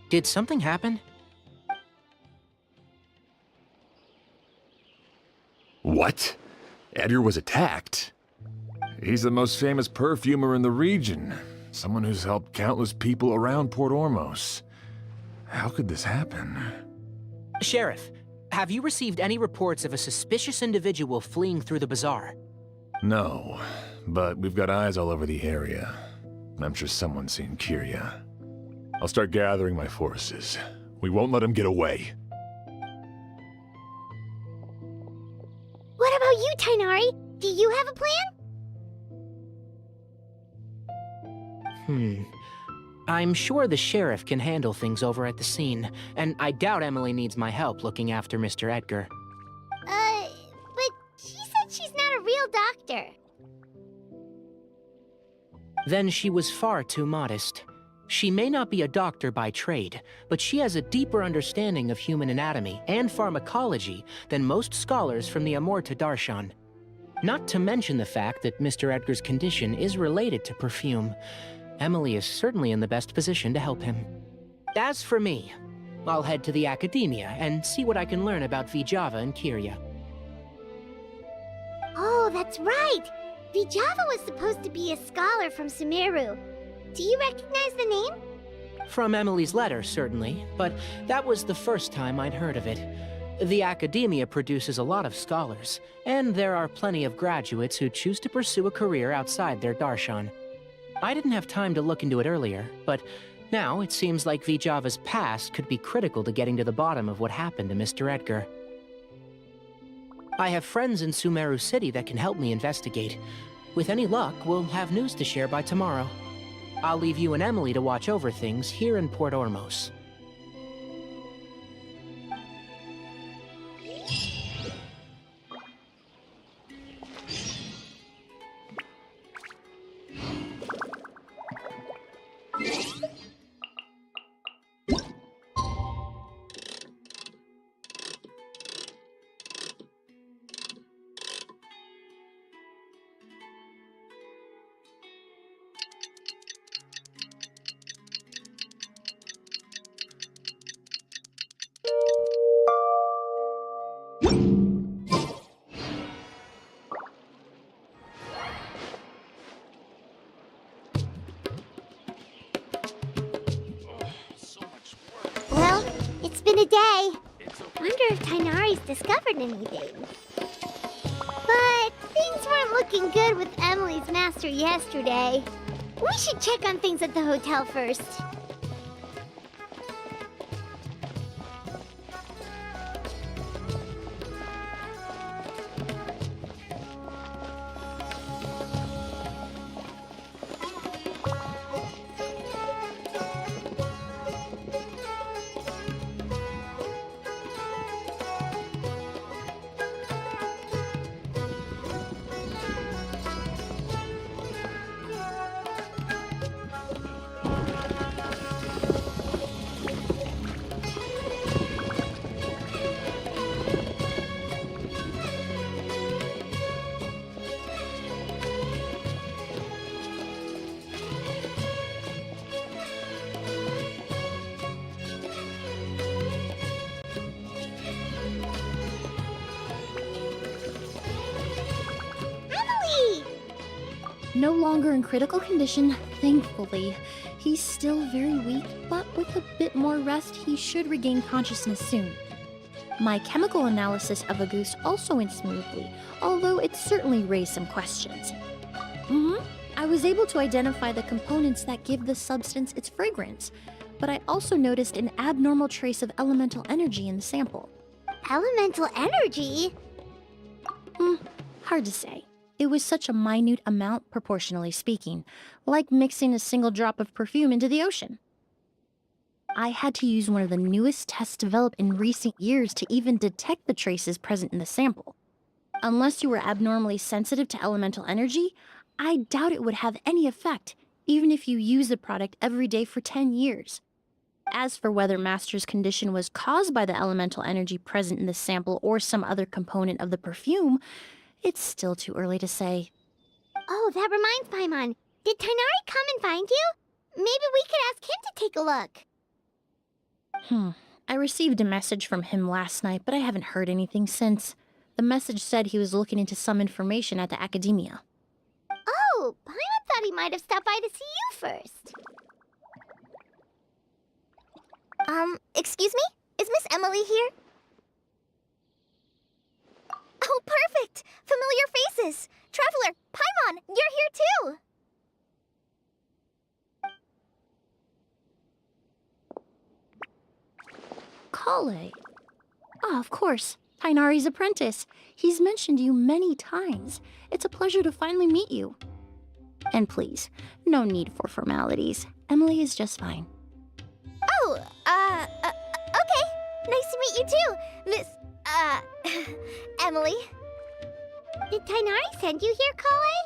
Did something happen? What? Edgar was attacked? He's the most famous perfumer in the region. Someone who's helped countless people around Port Ormos. How could this happen? Sheriff, have you received any reports of a suspicious individual fleeing through the bazaar? No, but we've got eyes all over the area. I'm sure someone's seen Kirya. I'll start gathering my forces. We won't let him get away. What about you, Tainari? Do you have a plan? I'm sure the sheriff can handle things over at the scene, and I doubt Emilie needs my help looking after Mr. Edgar. But she said she's not a real doctor. Then she was far too modest. She may not be a doctor by trade, but she has a deeper understanding of human anatomy and pharmacology than most scholars from the Amurta Darshan. Not to mention the fact that Mr. Edgar's condition is related to perfume. Emilie is certainly in the best position to help him. As for me, I'll head to the academia and see what I can learn about Vijava and Kirya. Oh, that's right! Vijava was supposed to be a scholar from Sumeru. Do you recognize the name? From Emilie's letter, certainly, but that was the first time I'd heard of it. The academia produces a lot of scholars, and there are plenty of graduates who choose to pursue a career outside their darshan. I didn't have time to look into it earlier, but now it seems like Vijava's past could be critical to getting to the bottom of what happened to Mr. Edgar. I have friends in Sumeru City that can help me investigate. With any luck, we'll have news to share by tomorrow. I'll leave you and Emilie to watch over things here in Port Ormos. Well, it's been a day. Wonder if Tainari's discovered anything. But things weren't looking good with Emilie's master yesterday. We should check on things at the hotel first. No longer in critical condition, thankfully. He's still very weak, but with a bit more rest, he should regain consciousness soon. My chemical analysis of Auguste also went smoothly, although it certainly raised some questions. I was able to identify the components that give the substance its fragrance, but I also noticed an abnormal trace of elemental energy in the sample. Elemental energy? Hard to say. It was such a minute amount, proportionally speaking, like mixing a single drop of perfume into the ocean. I had to use one of the newest tests developed in recent years to even detect the traces present in the sample. Unless you were abnormally sensitive to elemental energy, I doubt it would have any effect, even if you use the product every day for 10 years. As for whether Master's condition was caused by the elemental energy present in the sample or some other component of the perfume, it's still too early to say. Oh, that reminds Paimon. Did Tainari come and find you? Maybe we could ask him to take a look. I received a message from him last night, but I haven't heard anything since. The message said he was looking into some information at the academia. Oh, Paimon thought he might have stopped by to see you first. Excuse me? Is Miss Emilie here? Oh, perfect! Familiar faces! Traveler, Paimon, you're here too! Kale. Ah, of course. Tainari's apprentice. He's mentioned you many times. It's a pleasure to finally meet you. And please, no need for formalities. Emilie is just fine. Oh, okay. Nice to meet you too, Miss, Emilie. Did Tainari send you here, Kale?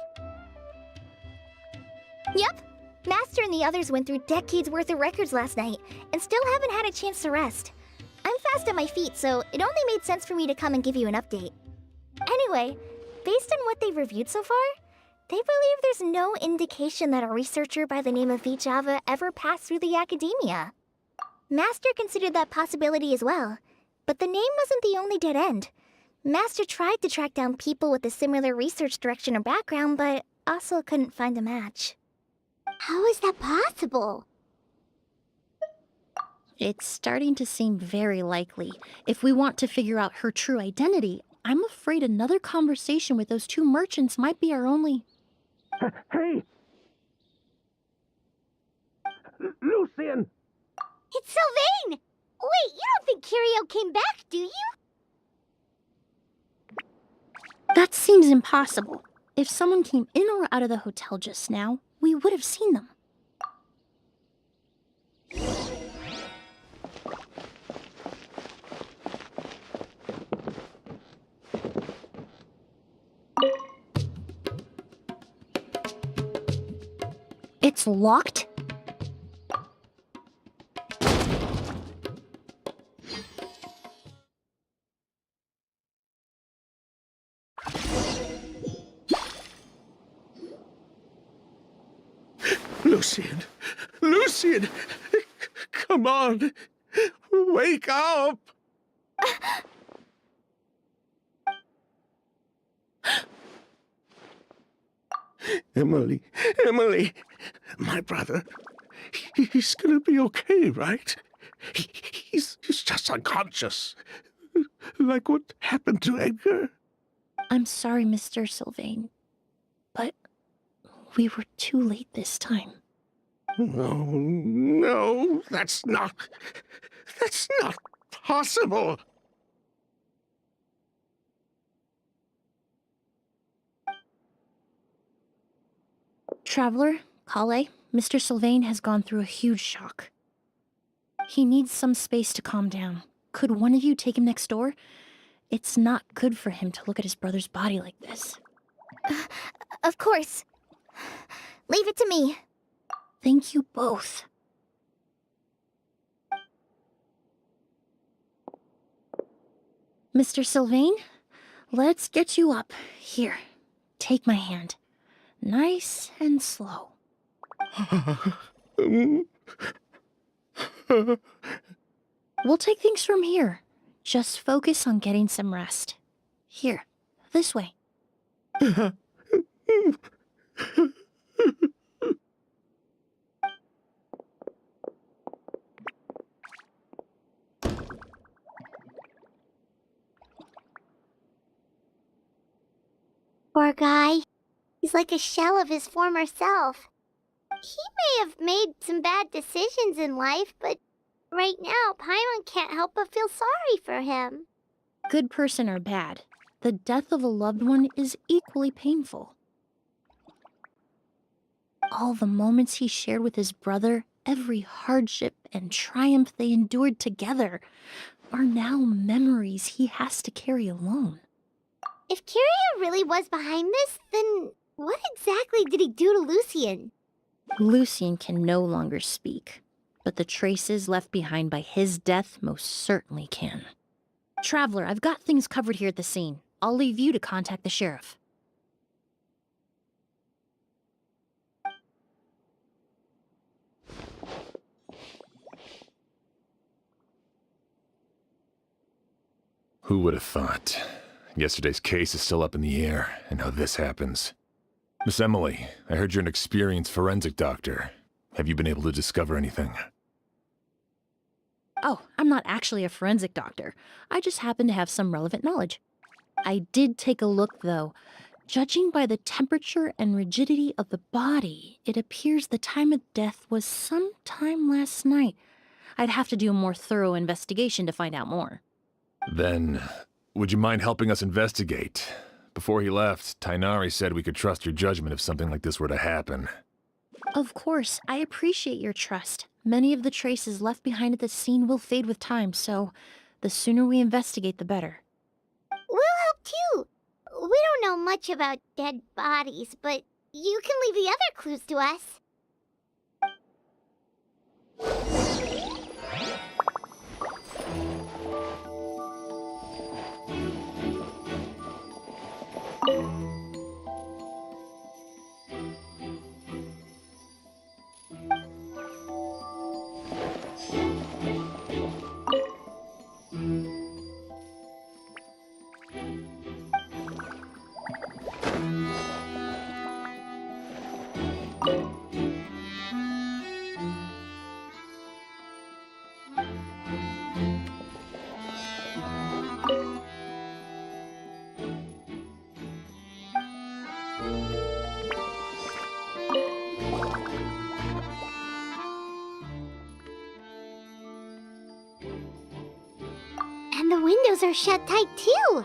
Yep. Master and the others went through decades worth of records last night, and still haven't had a chance to rest. I'm fast on my feet, so it only made sense for me to come and give you an update. Anyway, based on what they've reviewed so far, they believe there's no indication that a researcher by the name of Vijava ever passed through the academia. Master considered that possibility as well, but the name wasn't the only dead end. Master tried to track down people with a similar research direction or background, but also couldn't find a match. How is that possible? It's starting to seem very likely. If we want to figure out her true identity, I'm afraid another conversation with those two merchants might be our only... Hey! Lucian! It's Sylvain! Wait, you don't think Kirio came back, do you? That seems impossible. If someone came in or out of the hotel just now, we would have seen them. It's locked? Lucian! Lucian! Come on! Wake up! Emilie, Emilie! My brother, he's gonna be okay, right? He's just unconscious. Like what happened to Edgar? I'm sorry, Mr. Sylvain, but we were too late this time. No, that's not possible. Traveler, Kale, Mr. Sylvain has gone through a huge shock. He needs some space to calm down. Could one of you take him next door? It's not good for him to look at his brother's body like this. Of course. Leave it to me. Thank you both. Mr. Sylvain, let's get you up. Here, take my hand. Nice and slow. We'll take things from here. Just focus on getting some rest. Here, this way. Poor guy. He's like a shell of his former self. He may have made some bad decisions in life, but right now, Paimon can't help but feel sorry for him. Good person or bad, the death of a loved one is equally painful. All the moments he shared with his brother, every hardship and triumph they endured together, are now memories he has to carry alone. If Kirio really was behind this, then what exactly did he do to Lucian? Lucian can no longer speak, but the traces left behind by his death most certainly can. Traveler, I've got things covered here at the scene. I'll leave you to contact the sheriff. Who would have thought? Yesterday's case is still up in the air, and now this happens. Miss Emilie, I heard you're an experienced forensic doctor. Have you been able to discover anything? Oh, I'm not actually a forensic doctor. I just happen to have some relevant knowledge. I did take a look, though. Judging by the temperature and rigidity of the body, it appears the time of death was sometime last night. I'd have to do a more thorough investigation to find out more. Then, would you mind helping us investigate? Before he left, Tainari said we could trust your judgment if something like this were to happen. Of course, I appreciate your trust. Many of the traces left behind at the scene will fade with time, so the sooner we investigate, the better. We'll help too. We don't know much about dead bodies, but you can leave the other clues to us. And the windows are shut tight too.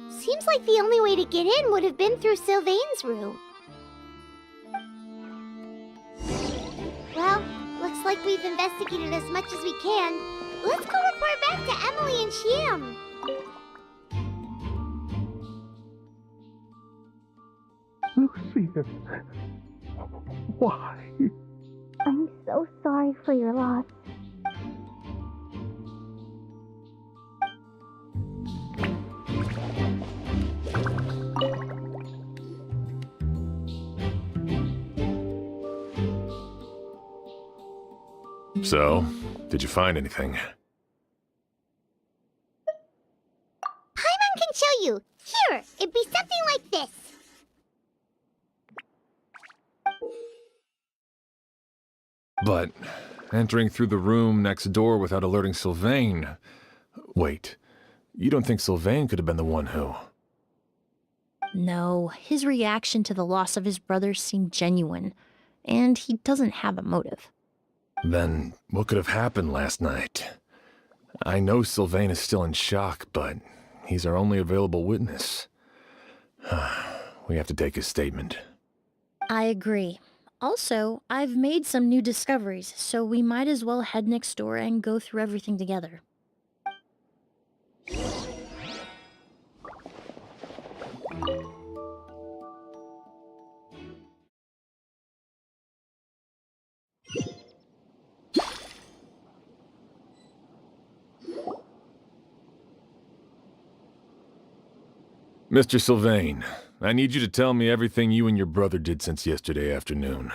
Seems like the only way to get in would have been through Sylvain's room. Well, looks like we've investigated as much as we can. Let's go report back to Emilie and Shiam. Lucian, why? I'm so sorry for your loss. So, did you find anything? Paimon can show you. Here, it'd be something like this. But entering through the room next door without alerting Sylvain... Wait, you don't think Sylvain could have been the one who... No, his reaction to the loss of his brother seemed genuine, and he doesn't have a motive. Then what could have happened last night? I know Sylvain is still in shock, but he's our only available witness. We have to take his statement. I agree. Also, I've made some new discoveries, so we might as well head next door and go through everything together. Mr. Sylvain, I need you to tell me everything you and your brother did since yesterday afternoon.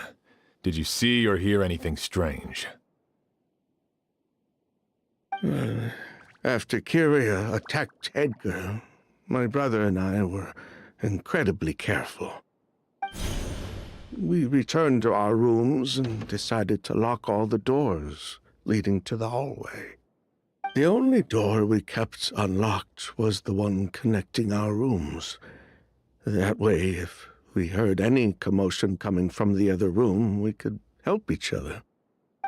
Did you see or hear anything strange? After Kyria attacked Edgar, my brother and I were incredibly careful. We returned to our rooms and decided to lock all the doors leading to the hallway. The only door we kept unlocked was the one connecting our rooms. That way, if we heard any commotion coming from the other room, we could help each other.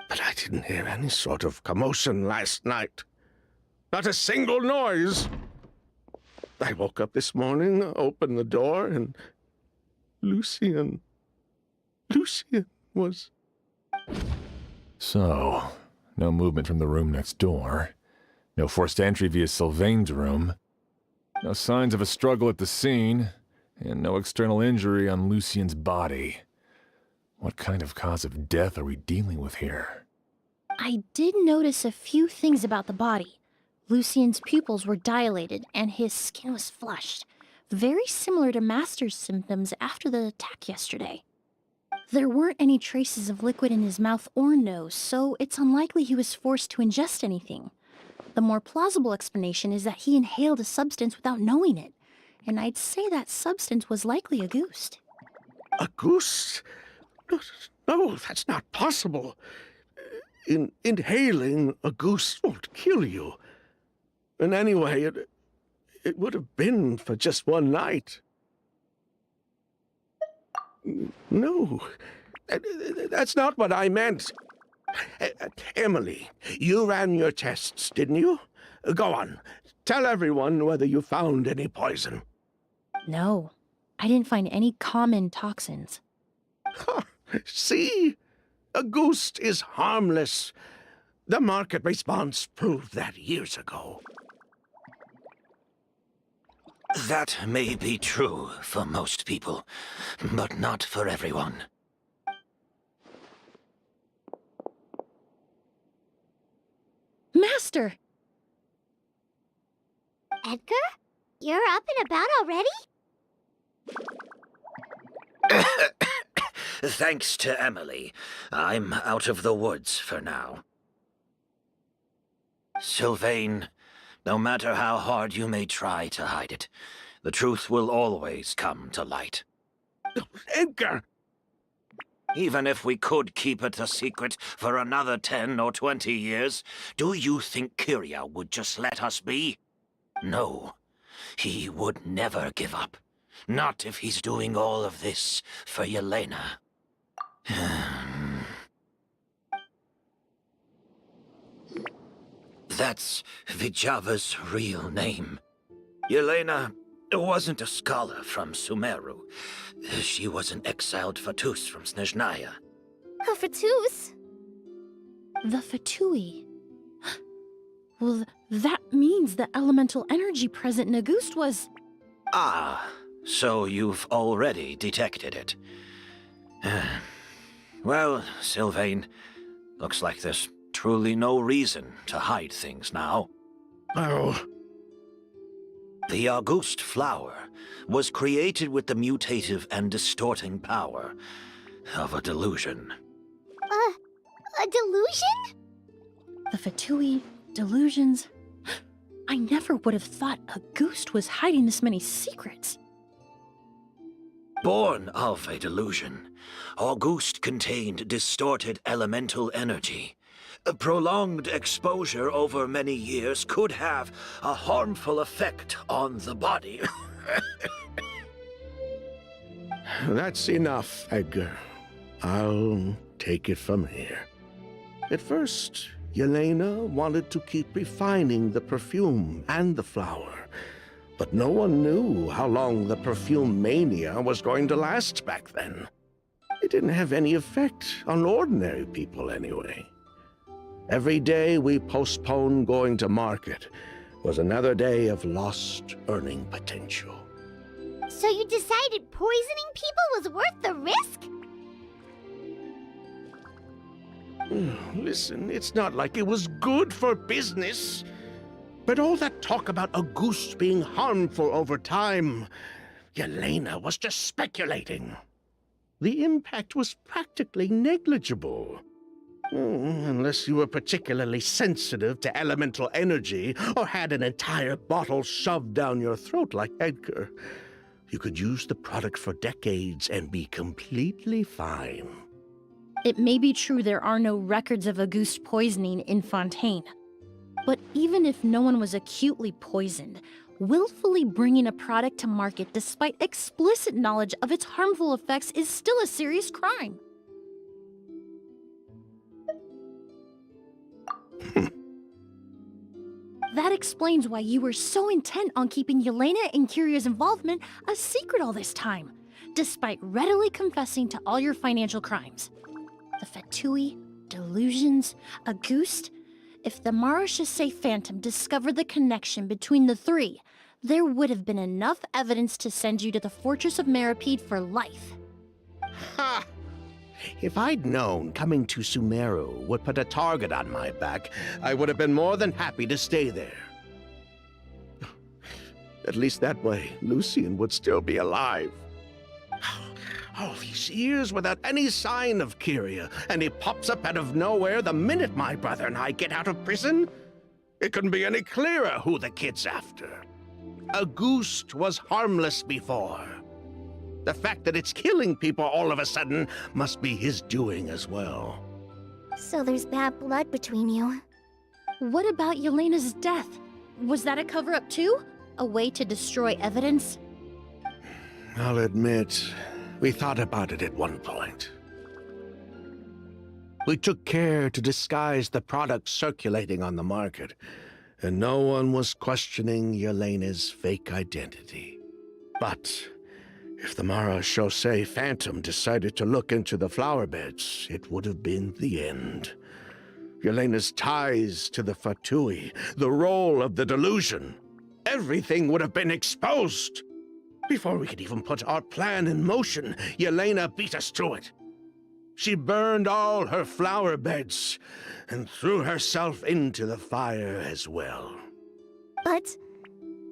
But I didn't hear any sort of commotion last night. Not a single noise. I woke up this morning, opened the door, and Lucian was... So, no movement from the room next door. No forced entry via Sylvain's room. No signs of a struggle at the scene. And no external injury on Lucian's body. What kind of cause of death are we dealing with here? I did notice a few things about the body. Lucian's pupils were dilated, and his skin was flushed. Very similar to Master's symptoms after the attack yesterday. There weren't any traces of liquid in his mouth or nose, so it's unlikely he was forced to ingest anything. The more plausible explanation is that he inhaled a substance without knowing it, and I'd say that substance was likely a goose. A goose? No, that's not possible. Inhaling a goose won't kill you. And anyway, it would have been for just one night. No, that's not what I meant. Emily, you ran your tests, didn't you? Go on, tell everyone whether you found any poison. No, I didn't find any common toxins. See? A goose is harmless. The market response proved that years ago. That may be true for most people, but not for everyone. Master! Edgar? You're up and about already? Thanks to Emilie, I'm out of the woods for now. Sylvain, no matter how hard you may try to hide it, the truth will always come to light. Edgar! Even if we could keep it a secret for another 10 or 20 years, do you think Kyria would just let us be? No, he would never give up. Not if he's doing all of this for Yelena. That's Vijava's real name. Yelena wasn't a scholar from Sumeru. She was an exiled Fatus from Snezhnaya. A Fatus? The Fatui. Well, that means the elemental energy present in Auguste was... Ah, so you've already detected it. Well, Sylvain, looks like there's truly no reason to hide things now. Oh, The Auguste flower was created with the mutative and distorting power of a delusion. A delusion? The Fatui, delusions... I never would have thought Auguste was hiding this many secrets. Born of a delusion, Auguste contained distorted elemental energy. A prolonged exposure over many years could have a harmful effect on the body. that's enough, Edgar. I'll take it from here. At first, Yelena wanted to keep refining the perfume and the flower, but no one knew how long the perfume mania was going to last back then. It didn't have any effect on ordinary people anyway. Every day we postponed going to market was another day of lost earning potential. So you decided poisoning people was worth the risk? Listen, it's not like it was good for business. But all that talk about Auguste being harmful over time, Yelena was just speculating. The impact was practically negligible. Unless you were particularly sensitive to elemental energy or had an entire bottle shoved down your throat like Edgar. You could use the product for decades and be completely fine. It may be true there are no records of Auguste poisoning in Fontaine. But even if no one was acutely poisoned, willfully bringing a product to market despite explicit knowledge of its harmful effects is still a serious crime. That explains why you were so intent on keeping Yelena and Kyria's involvement a secret all this time, despite readily confessing to all your financial crimes. The Fatui, delusions, Auguste. If the Marechaussee Phantom discovered the connection between the three, there would have been enough evidence to send you to the Fortress of Meripede for life. Ha! If I'd known coming to Sumeru would put a target on my back, I would have been more than happy to stay there. At least that way, Lucien would still be alive. All these years without any sign of Kyria, and he pops up out of nowhere the minute my brother and I get out of prison? It couldn't be any clearer who the kid's after. Auguste was harmless before. The fact that it's killing people all of a sudden must be his doing as well. So there's bad blood between you. What about Yelena's death? Was that a cover-up too? A way to destroy evidence? I'll admit, we thought about it at one point. We took care to disguise the products circulating on the market, and no one was questioning Yelena's fake identity. But if the Mara Chaussee Phantom decided to look into the flower beds, it would have been the end. Yelena's ties to the Fatui, the role of the delusion, everything would have been exposed. Before we could even put our plan in motion, Yelena beat us to it. She burned all her flower beds and threw herself into the fire as well. But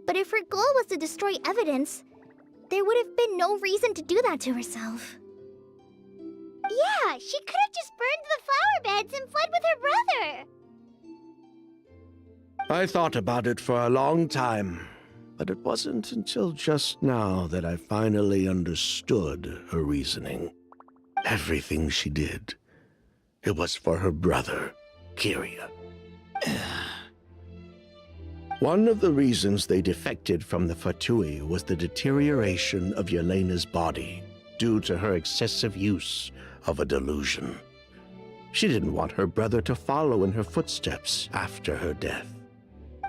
if her goal was to destroy evidence, there would have been no reason to do that to herself. Yeah, she could have just burned the flower beds and fled with her brother. I thought about it for a long time, but it wasn't until just now that I finally understood her reasoning. Everything she did, it was for her brother, Kyria. One of the reasons they defected from the Fatui was the deterioration of Yelena's body due to her excessive use of a delusion. She didn't want her brother to follow in her footsteps after her death.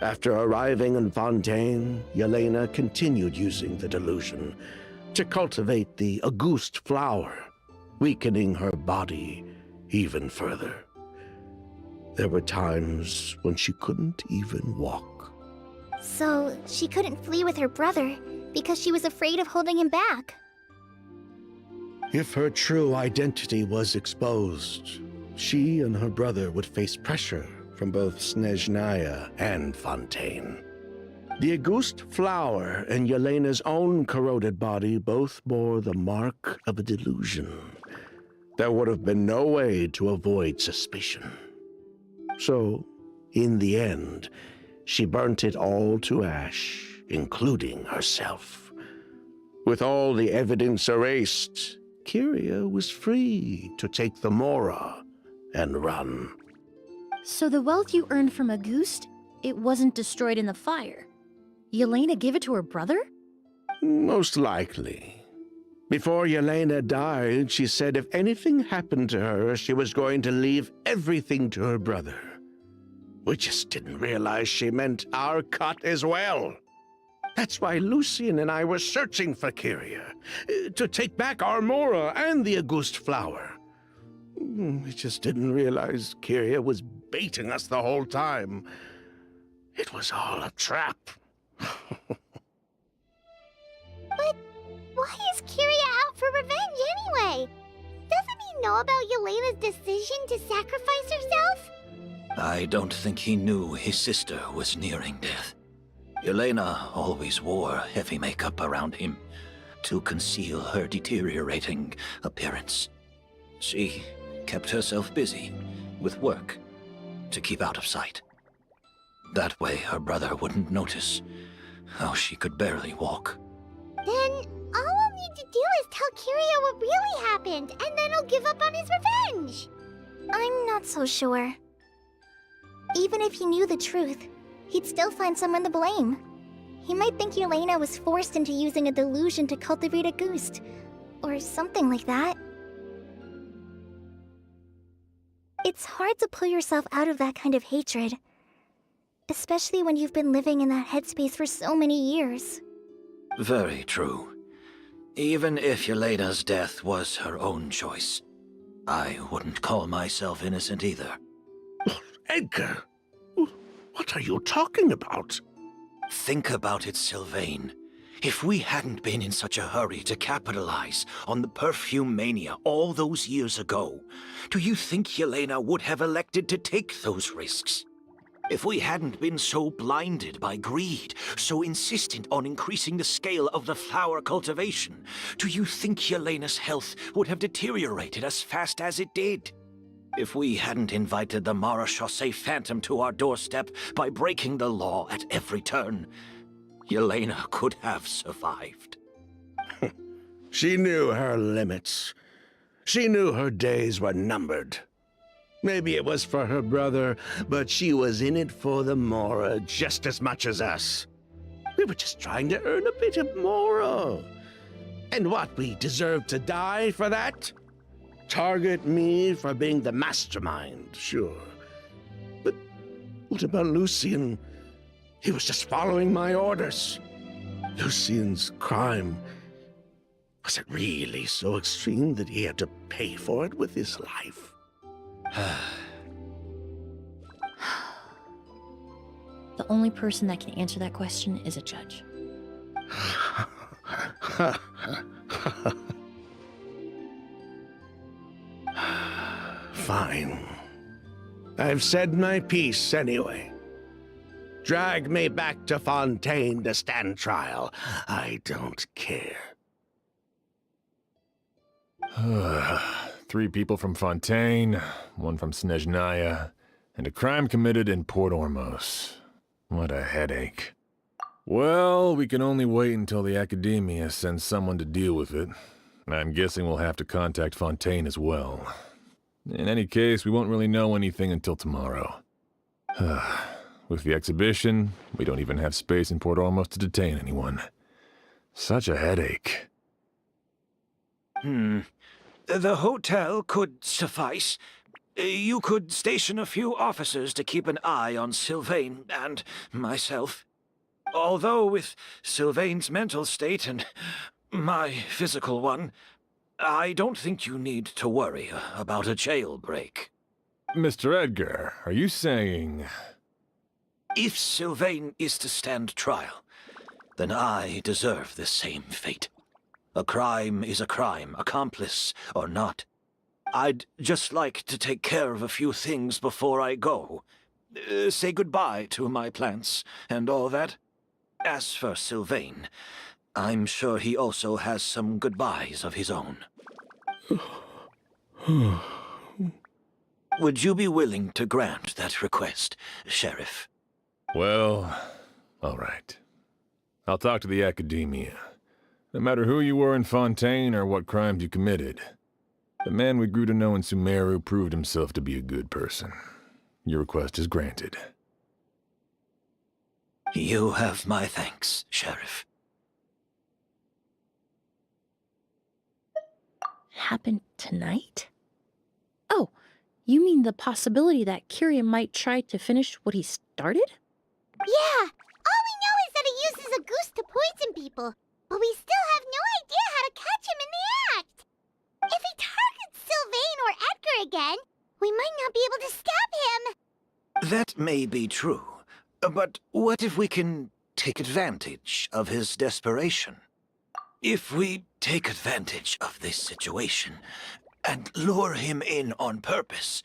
After arriving in Fontaine, Yelena continued using the delusion to cultivate the Auguste flower, weakening her body even further. There were times when she couldn't even walk. So she couldn't flee with her brother because she was afraid of holding him back. If her true identity was exposed, she and her brother would face pressure from both Snezhnaya and Fontaine. The Auguste flower and Yelena's own corroded body both bore the mark of a delusion. There would have been no way to avoid suspicion. So, in the end, she burnt it all to ash, including herself. With all the evidence erased, Kyria was free to take the Mora and run. So the wealth you earned from Auguste, it wasn't destroyed in the fire. Yelena gave it to her brother? Most likely. Before Yelena died, she said if anything happened to her, she was going to leave everything to her brother. We just didn't realize she meant our cut as well. That's why Lucien and I were searching for Kyria, to take back our Mora and the Auguste flower. We just didn't realize Kyria was baiting us the whole time. It was all a trap. But why is Kyria out for revenge anyway? Doesn't he know about Yelena's decision to sacrifice herself? I don't think he knew his sister was nearing death. Yelena always wore heavy makeup around him to conceal her deteriorating appearance. She kept herself busy with work to keep out of sight. That way her brother wouldn't notice how she could barely walk. Then all I'll need to do is tell Kyria what really happened, and then he'll give up on his revenge. I'm not so sure. Even if he knew the truth, he'd still find someone to blame. He might think Yelena was forced into using a delusion to cultivate Auguste, or something like that. It's hard to pull yourself out of that kind of hatred, especially when you've been living in that headspace for so many years. Very true. Even if Yelena's death was her own choice, I wouldn't call myself innocent either. Edgar, what are you talking about? Think about it, Sylvain. If we hadn't been in such a hurry to capitalize on the perfume mania all those years ago, do you think Yelena would have elected to take those risks? If we hadn't been so blinded by greed, so insistent on increasing the scale of the flower cultivation, do you think Yelena's health would have deteriorated as fast as it did? If we hadn't invited the Marechaussee Phantom to our doorstep by breaking the law at every turn, Yelena could have survived. She knew her limits. She knew her days were numbered. Maybe it was for her brother, but she was in it for the Mora just as much as us. We were just trying to earn a bit of Mora. And what, we deserve to die for that? Target me for being the mastermind, sure. But what about Lucien? He was just following my orders. Lucien's crime, was it really so extreme that he had to pay for it with his life? The only person that can answer that question is a judge. Fine. I've said my piece anyway. Drag me back to Fontaine to stand trial. I don't care. 3 people from Fontaine, 1 from Snezhnaya, and a crime committed in Port Ormos. What a headache. Well, we can only wait until the Academia sends someone to deal with it. I'm guessing we'll have to contact Fontaine as well. In any case, we won't really know anything until tomorrow. With the exhibition, we don't even have space in Port Ormos to detain anyone. Such a headache. The hotel could suffice. You could station a few officers to keep an eye on Sylvain and myself. Although with Sylvain's mental state and my physical one, I don't think you need to worry about a jailbreak. Mr. Edgar, are you saying... If Sylvain is to stand trial, then I deserve the same fate. A crime is a crime, accomplice or not. I'd just like to take care of a few things before I go. Say goodbye to my plants and all that. As for Sylvain, I'm sure he also has some goodbyes of his own. Would you be willing to grant that request, Sheriff? Well, all right. I'll talk to the Academia. No matter who you were in Fontaine or what crimes you committed, the man we grew to know in Sumeru proved himself to be a good person. Your request is granted. You have my thanks, Sheriff. Happened tonight? Oh, you mean the possibility that Kyria might try to finish what he started? Yeah, all we know is that he uses a goose to poison people, but we still have no idea how to catch him in the act. If he targets Sylvain or Edgar again, we might not be able to stop him. That may be true, but what if we can take advantage of his desperation? If we take advantage of this situation and lure him in on purpose,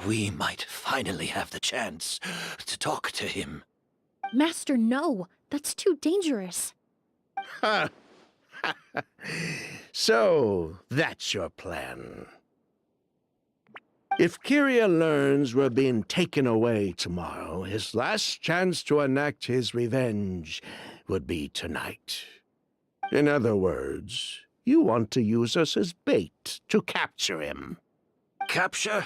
we might finally have the chance to talk to him. Master, no. That's too dangerous. So, that's your plan. If Kyria learns we're being taken away tomorrow, his last chance to enact his revenge would be tonight. In other words, you want to use us as bait to capture him. Capture?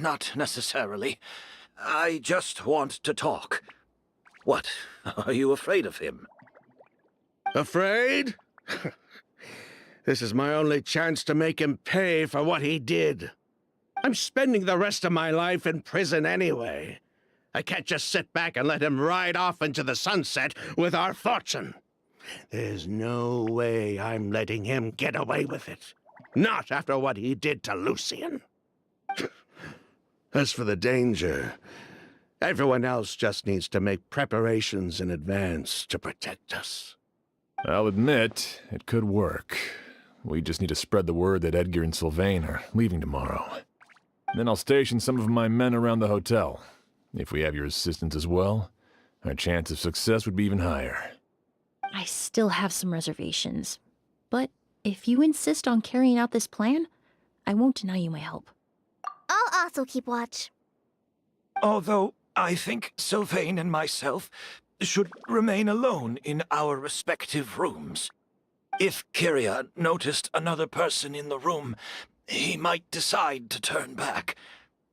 Not necessarily. I just want to talk. What? Are you afraid of him? Afraid? This is my only chance to make him pay for what he did. I'm spending the rest of my life in prison anyway. I can't just sit back and let him ride off into the sunset with our fortune. There's no way I'm letting him get away with it. Not after what he did to Lucien. As for the danger, everyone else just needs to make preparations in advance to protect us. I'll admit, it could work. We just need to spread the word that Edgar and Sylvain are leaving tomorrow. Then I'll station some of my men around the hotel. If we have your assistance as well, our chance of success would be even higher. I still have some reservations. But if you insist on carrying out this plan, I won't deny you my help. I'll also keep watch. Although I think Sylvain and myself should remain alone in our respective rooms. If Kyria noticed another person in the room, he might decide to turn back.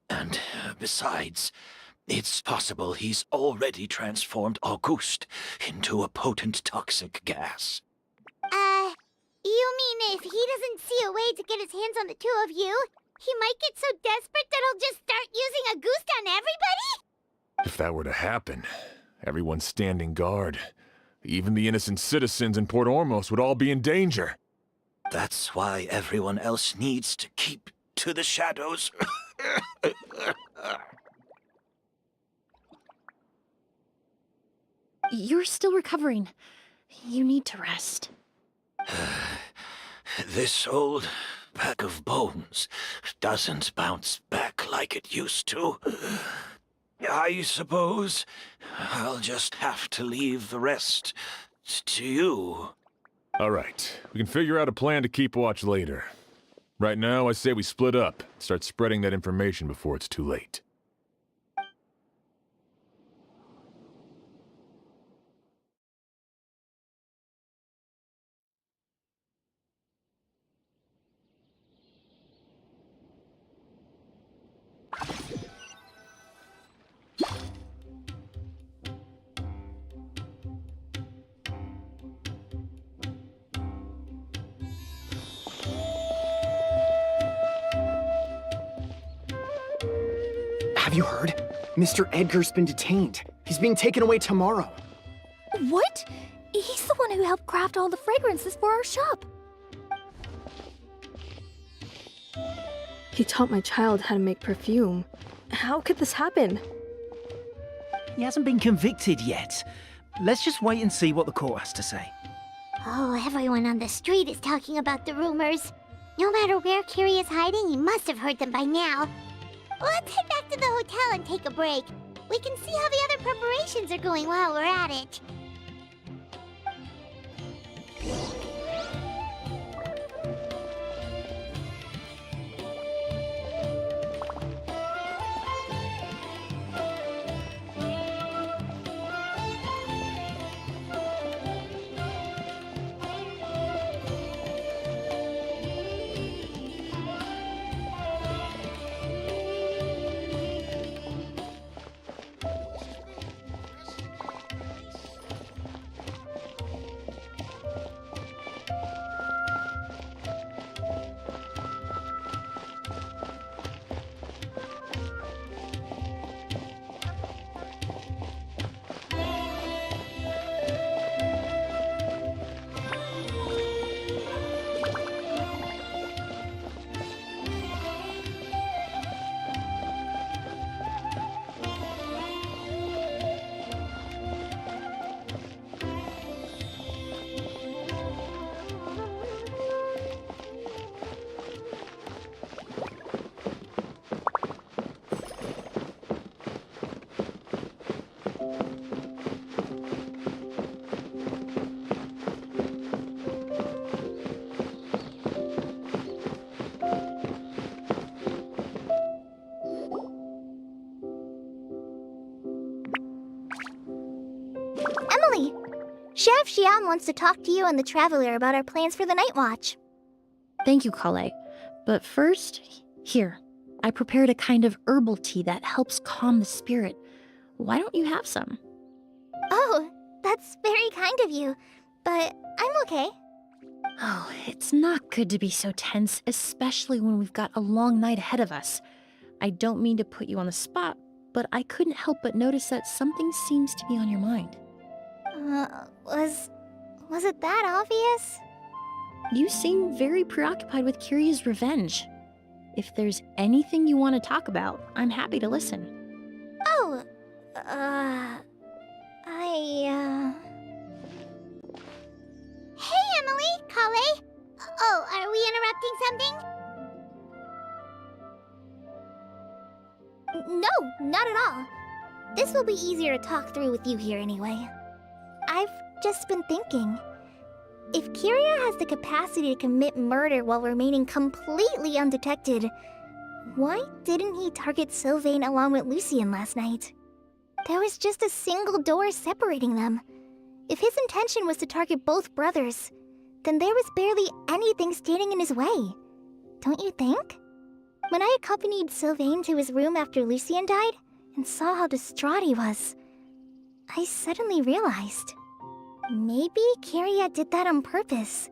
And besides, it's possible he's already transformed Auguste into a potent toxic gas. You mean if he doesn't see a way to get his hands on the two of you, he might get so desperate that he'll just start using Auguste on everybody? If that were to happen, everyone's standing guard. Even the innocent citizens in Port Ormos would all be in danger. That's why everyone else needs to keep to the shadows. You're still recovering. You need to rest. This old bag of bones doesn't bounce back like it used to. I suppose I'll just have to leave the rest to you. All right, we can figure out a plan to keep watch later. Right now, I say we split up, start spreading that information before it's too late. Have you heard? Mr. Edgar's been detained. He's being taken away tomorrow. What? He's the one who helped craft all the fragrances for our shop. He taught my child how to make perfume. How could this happen? He hasn't been convicted yet. Let's just wait and see what the court has to say. Oh, everyone on the street is talking about the rumors. No matter where Kyria is hiding, he must have heard them by now. Let's head back to the hotel and take a break. We can see how the other preparations are going while we're at it. Emilie! Sheriff Xian wants to talk to you and the Traveler about our plans for the Night Watch. Thank you, Kale. But first, here. I prepared a kind of herbal tea that helps calm the spirit. Why don't you have some? Oh, that's very kind of you, but I'm okay. Oh, it's not good to be so tense, especially when we've got a long night ahead of us. I don't mean to put you on the spot, but I couldn't help but notice that something seems to be on your mind. Was it that obvious? You seem very preoccupied with Kyria's revenge. If there's anything you want to talk about, I'm happy to listen. Oh, Hey, Emily, Kale. Oh, are we interrupting something? No, not at all. This will be easier to talk through with you here anyway. I've just been thinking. If Kyria has the capacity to commit murder while remaining completely undetected, Why didn't he target Sylvain along with Lucien last night? There was just a single door separating them. If his intention was to target both brothers, then there was barely anything standing in his way. Don't you think? When I accompanied Sylvain to his room after Lucien died, and saw how distraught he was, I suddenly realized. Maybe Kyria did that on purpose.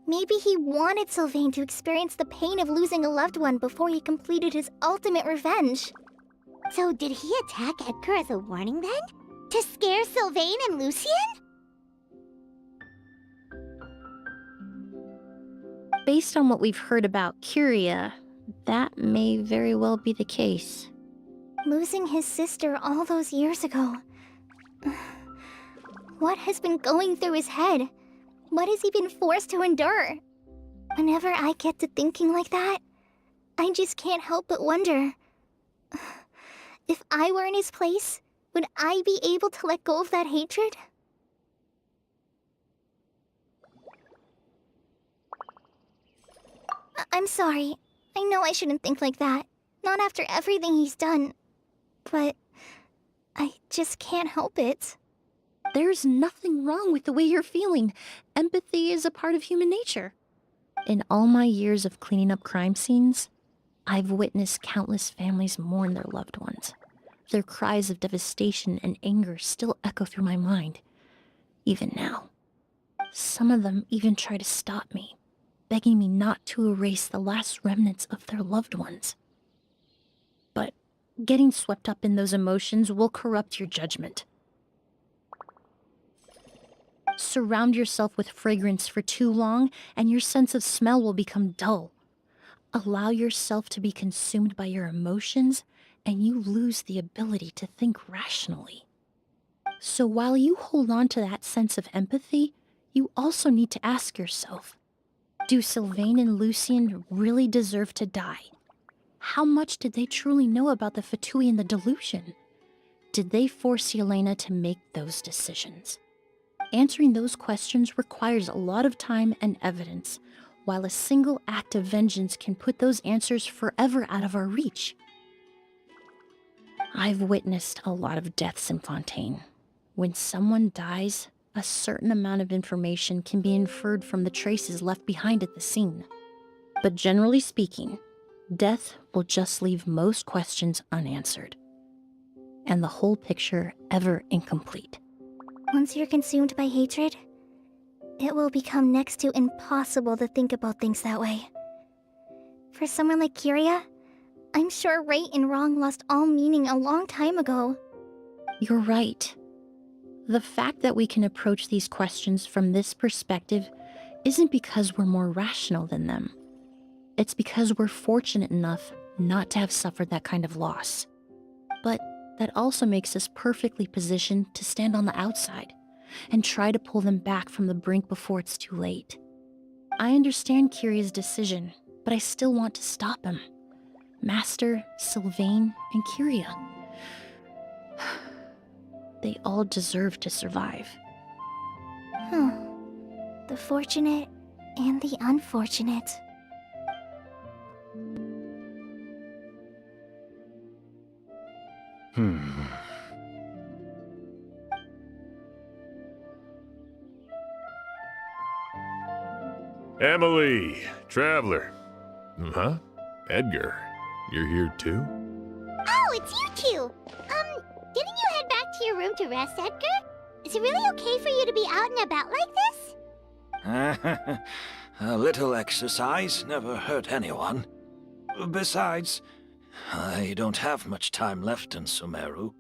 Maybe he wanted Sylvain to experience the pain of losing a loved one before he completed his ultimate revenge. So did he attack Edgar as a warning then? To scare Sylvain and Lucien? Based on what we've heard about Kyria, that may very well be the case. Losing his sister all those years ago. What has been going through his head? What has he been forced to endure? Whenever I get to thinking like that, I just can't help but wonder. If I were in his place, would I be able to let go of that hatred? I'm sorry. I know I shouldn't think like that. Not after everything he's done. But I just can't help it. There's nothing wrong with the way you're feeling. Empathy is a part of human nature. In all my years of cleaning up crime scenes, I've witnessed countless families mourn their loved ones. Their cries of devastation and anger still echo through my mind, even now. Some of them even try to stop me, begging me not to erase the last remnants of their loved ones. But getting swept up in those emotions will corrupt your judgment. Surround yourself with fragrance for too long, and your sense of smell will become dull. Allow yourself to be consumed by your emotions, and you lose the ability to think rationally. So while you hold on to that sense of empathy, you also need to ask yourself, do Sylvain and Lucien really deserve to die? How much did they truly know about the Fatui and the delusion? Did they force Yelena to make those decisions? Answering those questions requires a lot of time and evidence, while a single act of vengeance can put those answers forever out of our reach. I've witnessed a lot of deaths in Fontaine. When someone dies, a certain amount of information can be inferred from the traces left behind at the scene. But generally speaking, death will just leave most questions unanswered, and the whole picture ever incomplete. Once you're consumed by hatred, it will become next to impossible to think about things that way. For someone like Kyria, I'm sure right and wrong lost all meaning a long time ago. You're right. The fact that we can approach these questions from this perspective isn't because we're more rational than them. It's because we're fortunate enough not to have suffered that kind of loss. But that also makes us perfectly positioned to stand on the outside and try to pull them back from the brink before it's too late. I understand Kyria's decision, but I still want to stop him. Master, Sylvain, and Kyria. They all deserve to survive. The fortunate and the unfortunate. Emilie, traveler. Huh? Edgar, you're here too? Oh, it's you two! Didn't you head back to your room to rest, Edgar? Is it really okay for you to be out and about like this? A little exercise never hurt anyone. Besides, I don't have much time left in Sumeru.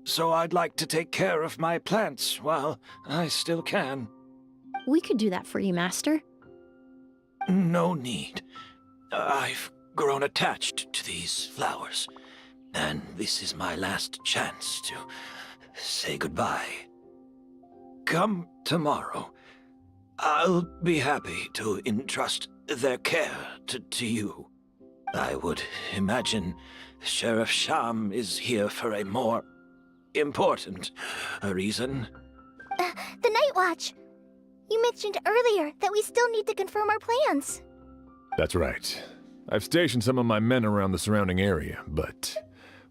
So I'd like to take care of my plants while I still can. We could do that for you, Master. No need. I've grown attached to these flowers, and this is my last chance to say goodbye. Come tomorrow. I'll be happy to entrust their care to you. I would imagine Sheriff Sham is here for a more important reason. The Night Watch! You mentioned earlier that we still need to confirm our plans. That's right. I've stationed some of my men around the surrounding area, but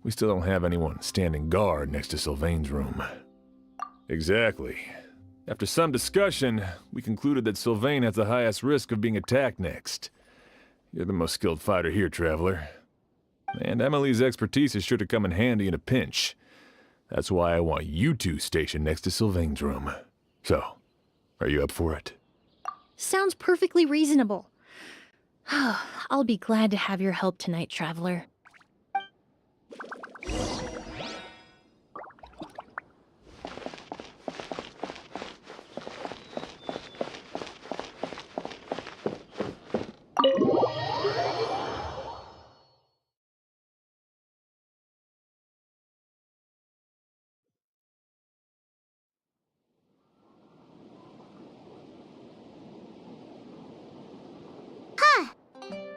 we still don't have anyone standing guard next to Sylvain's room. Exactly. After some discussion, we concluded that Sylvain has the highest risk of being attacked next. You're the most skilled fighter here, Traveler. And Emilie's expertise is sure to come in handy in a pinch. That's why I want you two stationed next to Sylvain's room. So, are you up for it? Sounds perfectly reasonable. I'll be glad to have your help tonight, Traveler.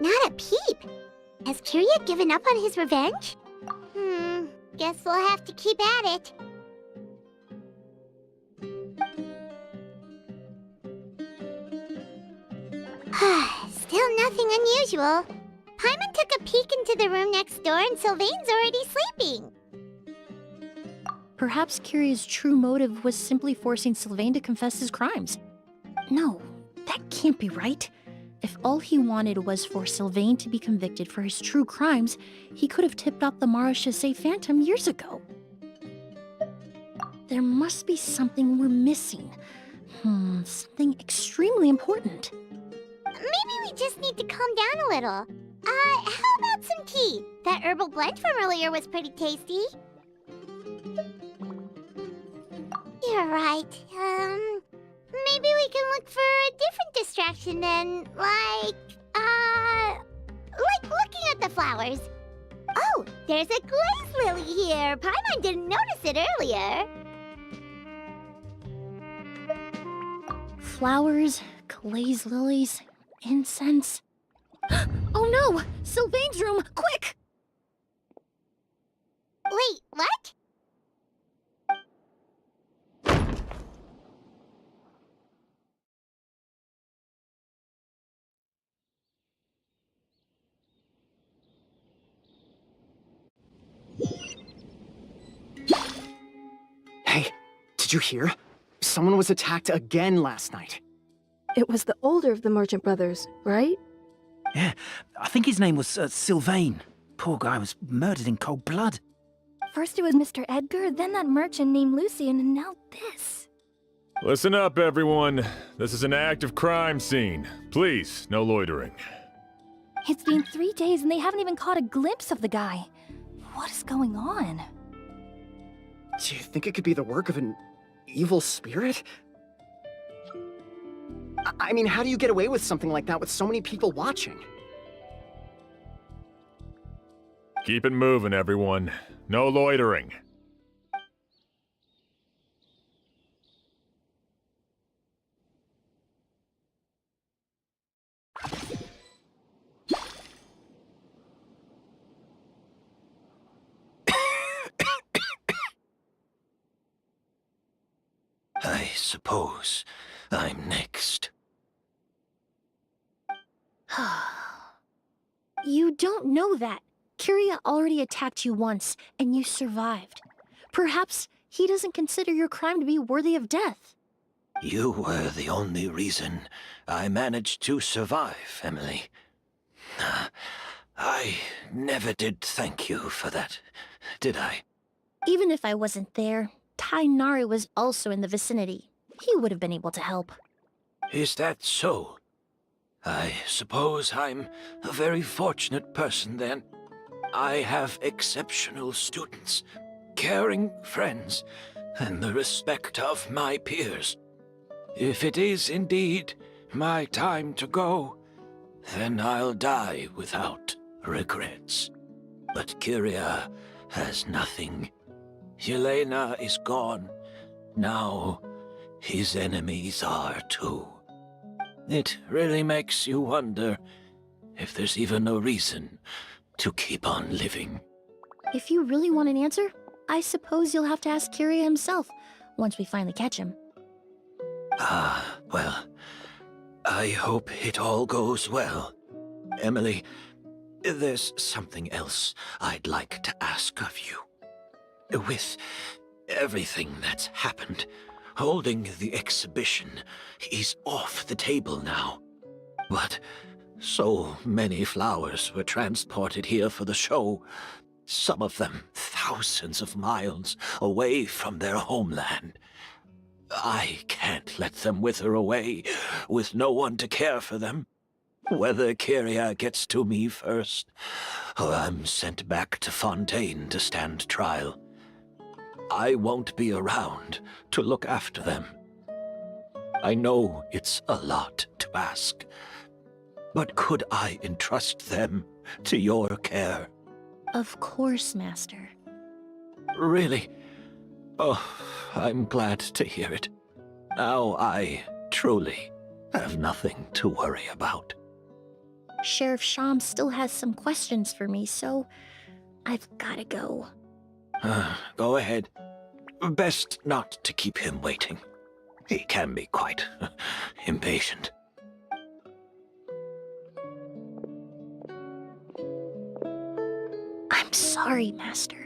Not a peep. Has Kirya given up on his revenge? Guess we'll have to keep at it. Still nothing unusual. Paimon took a peek into the room next door and Sylvain's already sleeping. Perhaps Kirya's true motive was simply forcing Sylvain to confess his crimes. No, that can't be right. If all he wanted was for Sylvain to be convicted for his true crimes, he could have tipped off the Marechaussee Phantom years ago. There must be something we're missing. Something extremely important. Maybe we just need to calm down a little. How about some tea? That herbal blend from earlier was pretty tasty. You're right. Maybe we can look for a different distraction then, like looking at the flowers. Oh, there's a glaze lily here. Paimon didn't notice it earlier. Flowers, glaze lilies, incense. Oh no! Sylvain's room! Quick! Wait, what? Hey, did you hear? Someone was attacked again last night. It was the older of the merchant brothers, right? Yeah, I think his name was Sylvain. Poor guy was murdered in cold blood. First it was Mr. Edgar, then that merchant named Lucian, and now this. Listen up, everyone. This is an active crime scene. Please, no loitering. It's been 3 days and they haven't even caught a glimpse of the guy. What is going on? Do you think it could be the work of an evil spirit? I mean, how do you get away with something like that with so many people watching? Keep it moving, everyone. No loitering. I suppose I'm next. You don't know that. Kirya already attacked you once, and you survived. Perhaps he doesn't consider your crime to be worthy of death. You were the only reason I managed to survive, Emilie. I never did thank you for that, did I? Even if I wasn't there, Tainari was also in the vicinity. He would have been able to help. Is that so? I suppose I'm a very fortunate person then. I have exceptional students, caring friends, and the respect of my peers. If it is indeed my time to go, then I'll die without regrets. But Kirya has nothing. Yelena is gone. Now, his enemies are too. It really makes you wonder if there's even a reason to keep on living. If you really want an answer, I suppose you'll have to ask Kirya himself, once we finally catch him. Well, I hope it all goes well. Emilie, There's something else I'd like to ask of you. With everything that's happened, holding the exhibition is off the table now. But so many flowers were transported here for the show, some of them thousands of miles away from their homeland. I can't let them wither away with no one to care for them. Whether Kyria gets to me first, or I'm sent back to Fontaine to stand trial, I won't be around to look after them. I know it's a lot to ask, but could I entrust them to your care? Of course, Master. Really? Oh, I'm glad to hear it. Now I truly have nothing to worry about. Sheriff Sham still has some questions for me, so I've gotta go. Go ahead. Best not to keep him waiting. He can be quite impatient. I'm sorry, Master.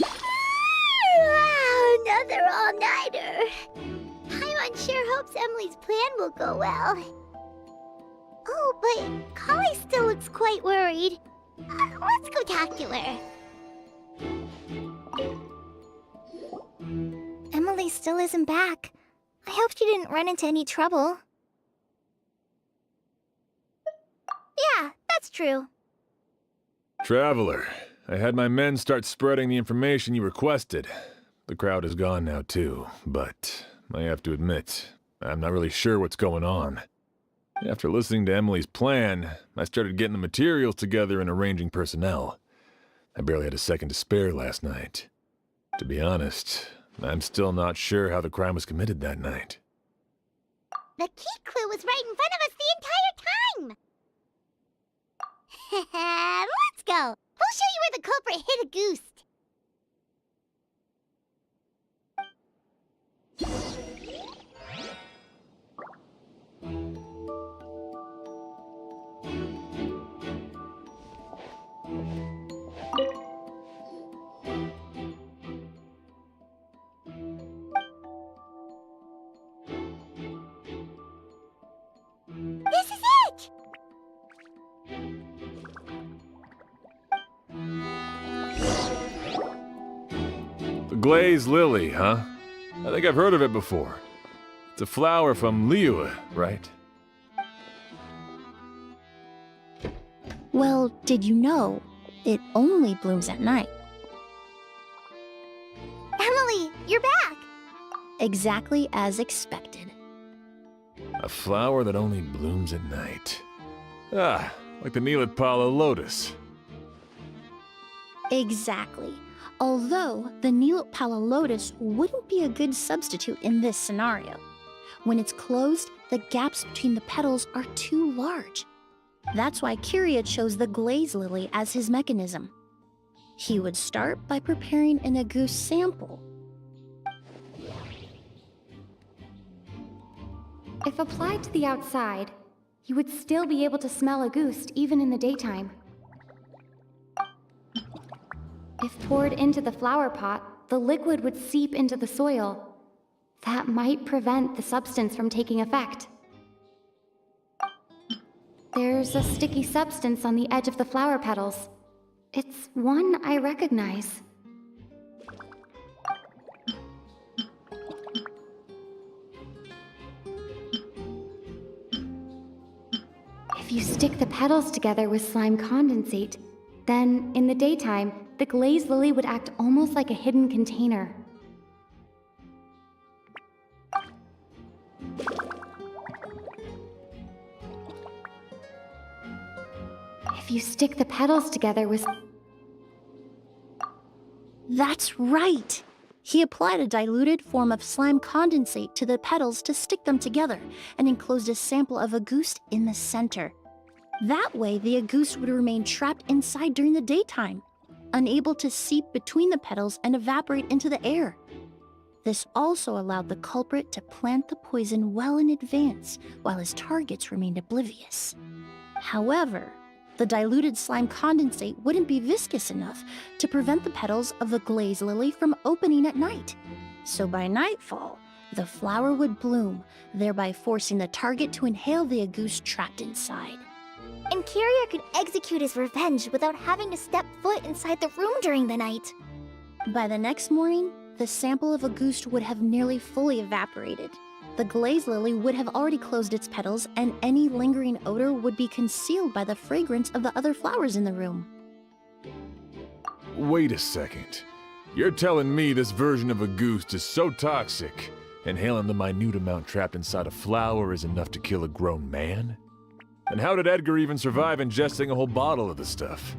Wow, another all-nighter. Paimon sure hopes Emily's plan will go well. Oh, but Kali still looks quite worried. Let's go talk to her. Emily still isn't back. I hope she didn't run into any trouble. Yeah, that's true. Traveler, I had my men start spreading the information you requested. The crowd is gone now too, but I have to admit, I'm not really sure what's going on. After listening to Emily's plan, I started getting the materials together and arranging personnel. I barely had a second to spare last night. To be honest, I'm still not sure how the crime was committed that night. The key clue was right in front of us the entire time! Let's go! We'll show you where the culprit hid a goose. This is it! The glazed lily, huh? I think I've heard of it before. It's a flower from Liyue, right? Well, did you know it only blooms at night? Emily, you're back! Exactly as expected. A flower that only blooms at night. Ah, like the Neelit Pala lotus. Exactly. Although the Neelit Pala lotus wouldn't be a good substitute in this scenario. When it's closed, the gaps between the petals are too large. That's why Kyria chose the glaze lily as his mechanism. He would start by preparing an agouti sample. If applied to the outside, you would still be able to smell a goose even in the daytime. If poured into the flower pot, the liquid would seep into the soil. That might prevent the substance from taking effect. There's a sticky substance on the edge of the flower petals. It's one I recognize. If you stick the petals together with slime condensate, then in the daytime, the glazed lily would act almost like a hidden container. If you stick the petals together with... That's right! He applied a diluted form of slime condensate to the petals to stick them together and enclosed a sample of agouste in the center. That way, the agouste would remain trapped inside during the daytime, unable to seep between the petals and evaporate into the air. This also allowed the culprit to plant the poison well in advance while his targets remained oblivious. However, the diluted slime condensate wouldn't be viscous enough to prevent the petals of the glaze lily from opening at night. So by nightfall, the flower would bloom, thereby forcing the target to inhale the agouste trapped inside. And Kyria could execute his revenge without having to step foot inside the room during the night. By the next morning, the sample of agouste would have nearly fully evaporated. The glaze lily would have already closed its petals, and any lingering odor would be concealed by the fragrance of the other flowers in the room. Wait a second. You're telling me this version of agouste is so toxic, inhaling the minute amount trapped inside a flower is enough to kill a grown man? And how did Edgar even survive ingesting a whole bottle of the stuff?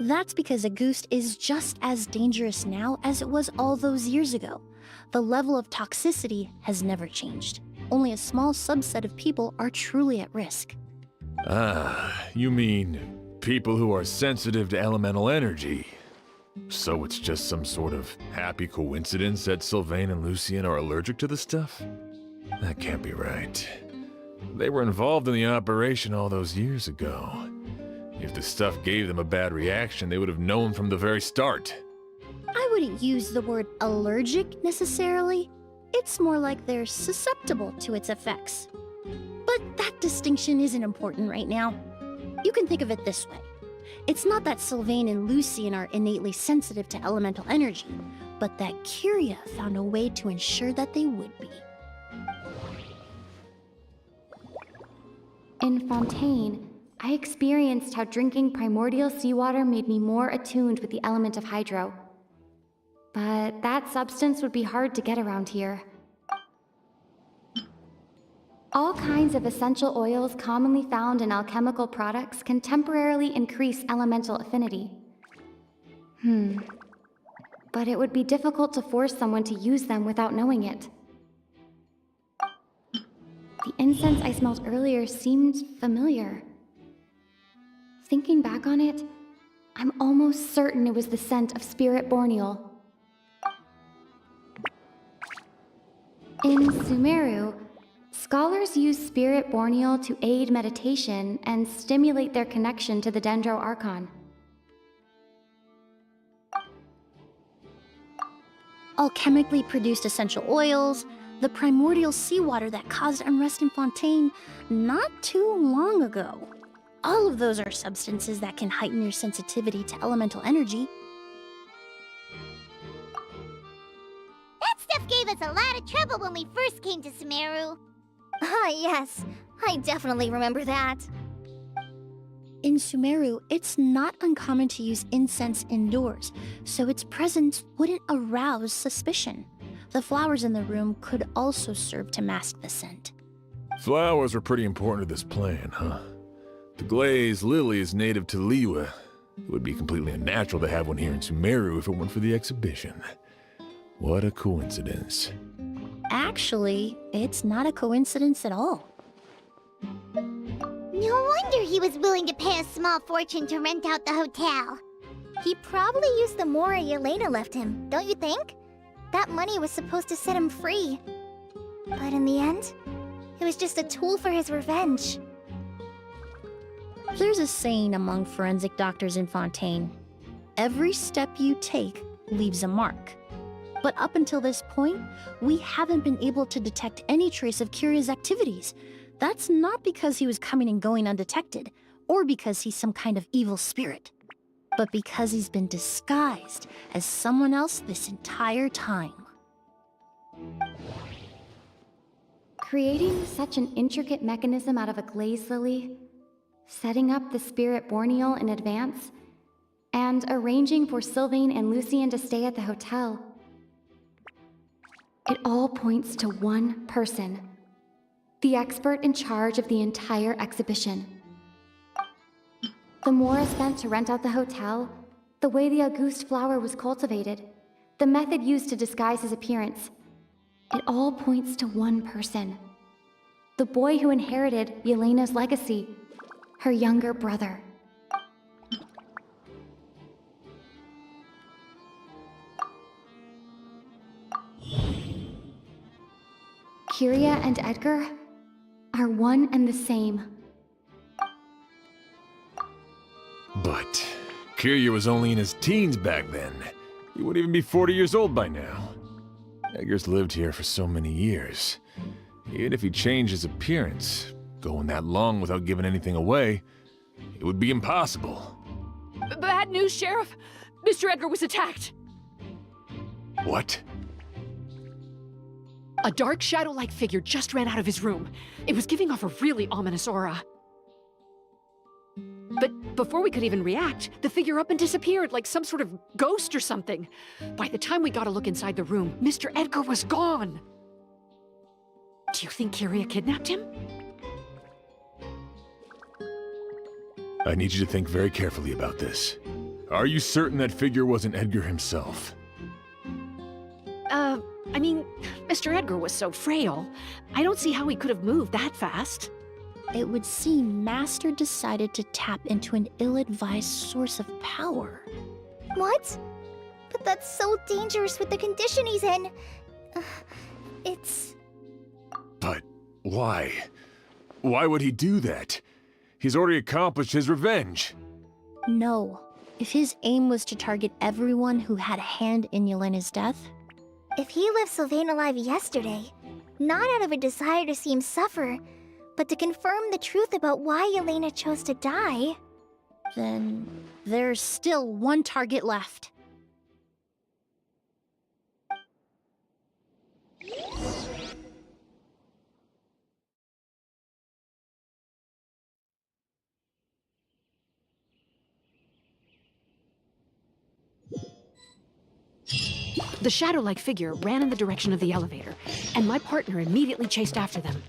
That's because agouste is just as dangerous now as it was all those years ago. The level of toxicity has never changed. Only a small subset of people are truly at risk. Ah, you mean people who are sensitive to elemental energy. So it's just some sort of happy coincidence that Sylvain and Lucien are allergic to the stuff? That can't be right. They were involved in the operation all those years ago. If the stuff gave them a bad reaction, they would have known from the very start. I wouldn't use the word allergic necessarily. It's more like they're susceptible to its effects. But that distinction isn't important right now. You can think of it this way. It's not that Sylvain and Lucien are innately sensitive to elemental energy, but that Kyria found a way to ensure that they would be. In Fontaine, I experienced how drinking primordial seawater made me more attuned with the element of hydro. But that substance would be hard to get around here. All kinds of essential oils commonly found in alchemical products can temporarily increase elemental affinity. But it would be difficult to force someone to use them without knowing it. The incense I smelled earlier seemed familiar. Thinking back on it, I'm almost certain it was the scent of spirit borneal. In Sumeru, scholars use spirit borneal to aid meditation and stimulate their connection to the Dendro Archon. Alchemically produced essential oils, the primordial seawater that caused unrest in Fontaine not too long ago. All of those are substances that can heighten your sensitivity to elemental energy. That stuff gave us a lot of trouble when we first came to Sumeru. Ah, yes. I definitely remember that. In Sumeru, it's not uncommon to use incense indoors, so its presence wouldn't arouse suspicion. The flowers in the room could also serve to mask the scent. Flowers are pretty important to this plan, huh? The glaze lily is native to Liyue. It would be completely unnatural to have one here in Sumeru if it weren't for the exhibition. What a coincidence. Actually, it's not a coincidence at all. No wonder he was willing to pay a small fortune to rent out the hotel. He probably used the Mora Yelena left him, don't you think? That money was supposed to set him free. But in the end, it was just a tool for his revenge. There's a saying among forensic doctors in Fontaine. Every step you take leaves a mark. But up until this point, we haven't been able to detect any trace of Kyria's activities. That's not because he was coming and going undetected, or because he's some kind of evil spirit, but because he's been disguised as someone else this entire time. Creating such an intricate mechanism out of a glaze lily, setting up the spirit borneal in advance, and arranging for Sylvain and Lucien to stay at the hotel. It all points to one person, the expert in charge of the entire exhibition. The more spent to rent out the hotel, The way the Auguste flower was cultivated, the method used to disguise his appearance. It all points to one person. The boy who inherited Yelena's legacy, her younger brother. Kyria and Edgar are one and the same. But Kirya was only in his teens back then. He wouldn't even be 40 years old by now. Edgar's lived here for so many years. Even if he changed his appearance, going that long without giving anything away, it would be impossible. Bad news, Sheriff! Mr. Edgar was attacked! What? A dark shadow-like figure just ran out of his room. It was giving off a really ominous aura. But before we could even react, the figure up and disappeared like some sort of ghost or something. By the time we got a look inside the room, Mr. Edgar was gone! Do you think Kyria kidnapped him? I need you to think very carefully about this. Are you certain that figure wasn't Edgar himself? I mean, Mr. Edgar was so frail. I don't see how he could have moved that fast. It would seem Master decided to tap into an ill-advised source of power. What? But that's so dangerous with the condition he's in. It's... But why? Why would he do that? He's already accomplished his revenge. No. If his aim was to target everyone who had a hand in Yelena's death... If he left Sylvain alive yesterday, not out of a desire to see him suffer, but to confirm the truth about why Yelena chose to die... Then there's still one target left. The shadow-like figure ran in the direction of the elevator, and my partner immediately chased after them.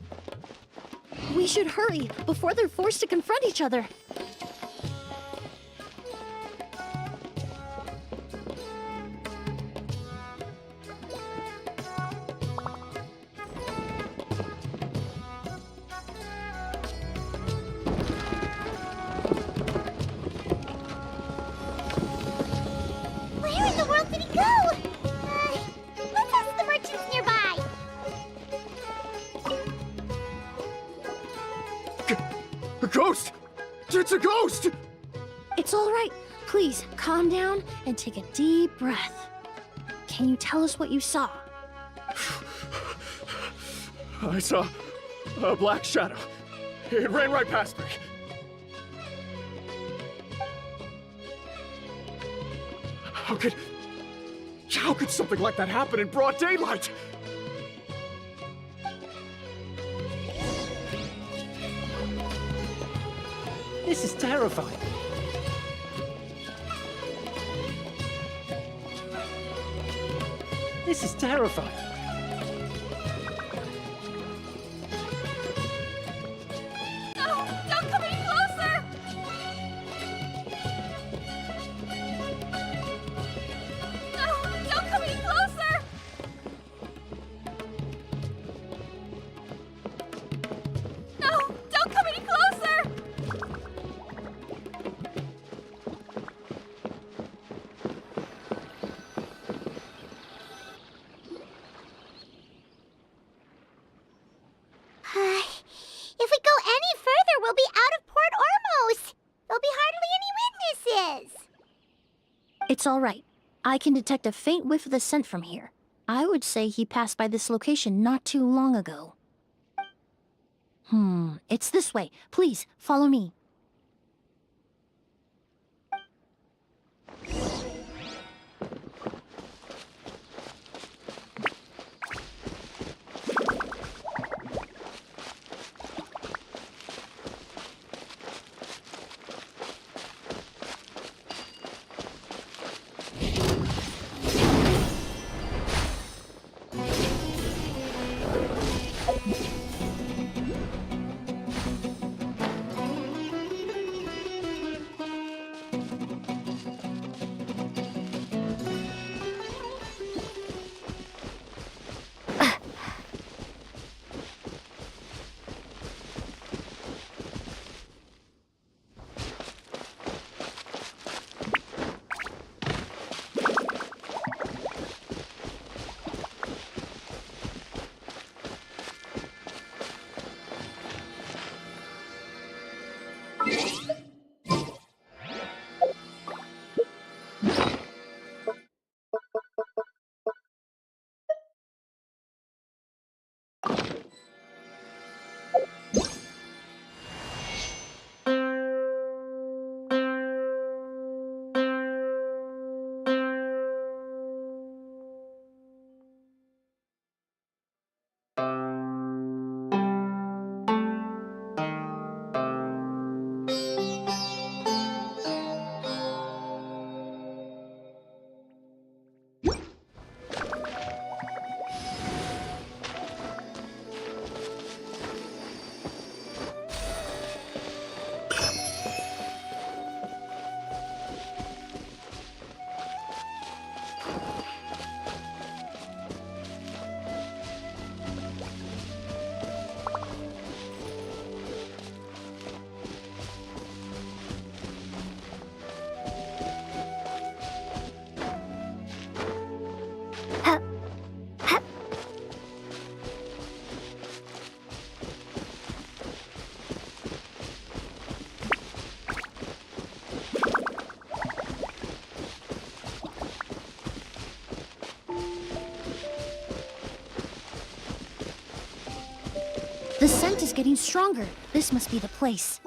We should hurry before they're forced to confront each other. Where in the world did he go? Let's ask the merchants nearby. A ghost! It's a ghost! It's all right. Please, calm down and take a deep breath. Can you tell us what you saw? I saw a black shadow. It ran right past me. How could something like that happen in broad daylight? This is terrifying. This is terrifying. No! Don't come any closer! No! Don't come any closer! No! Don't come any closer! If we go any further, we'll be out of Port Ormos. There'll be hardly any witnesses. It's all right. I can detect a faint whiff of the scent from here. I would say he passed by this location not too long ago. It's this way. Please, follow me. The scent is getting stronger. This must be the place.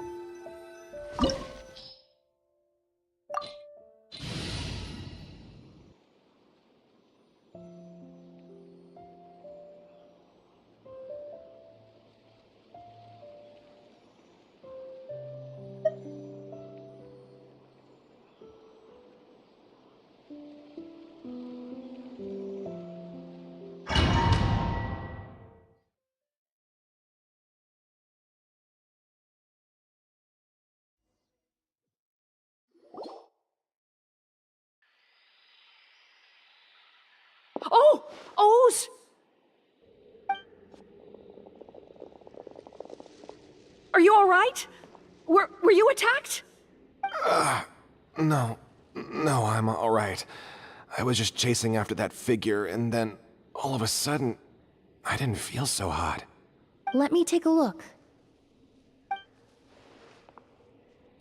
Oh! O's! Are you all right? Were you attacked? No, I'm all right. I was just chasing after that figure, and then all of a sudden, I didn't feel so hot. Let me take a look.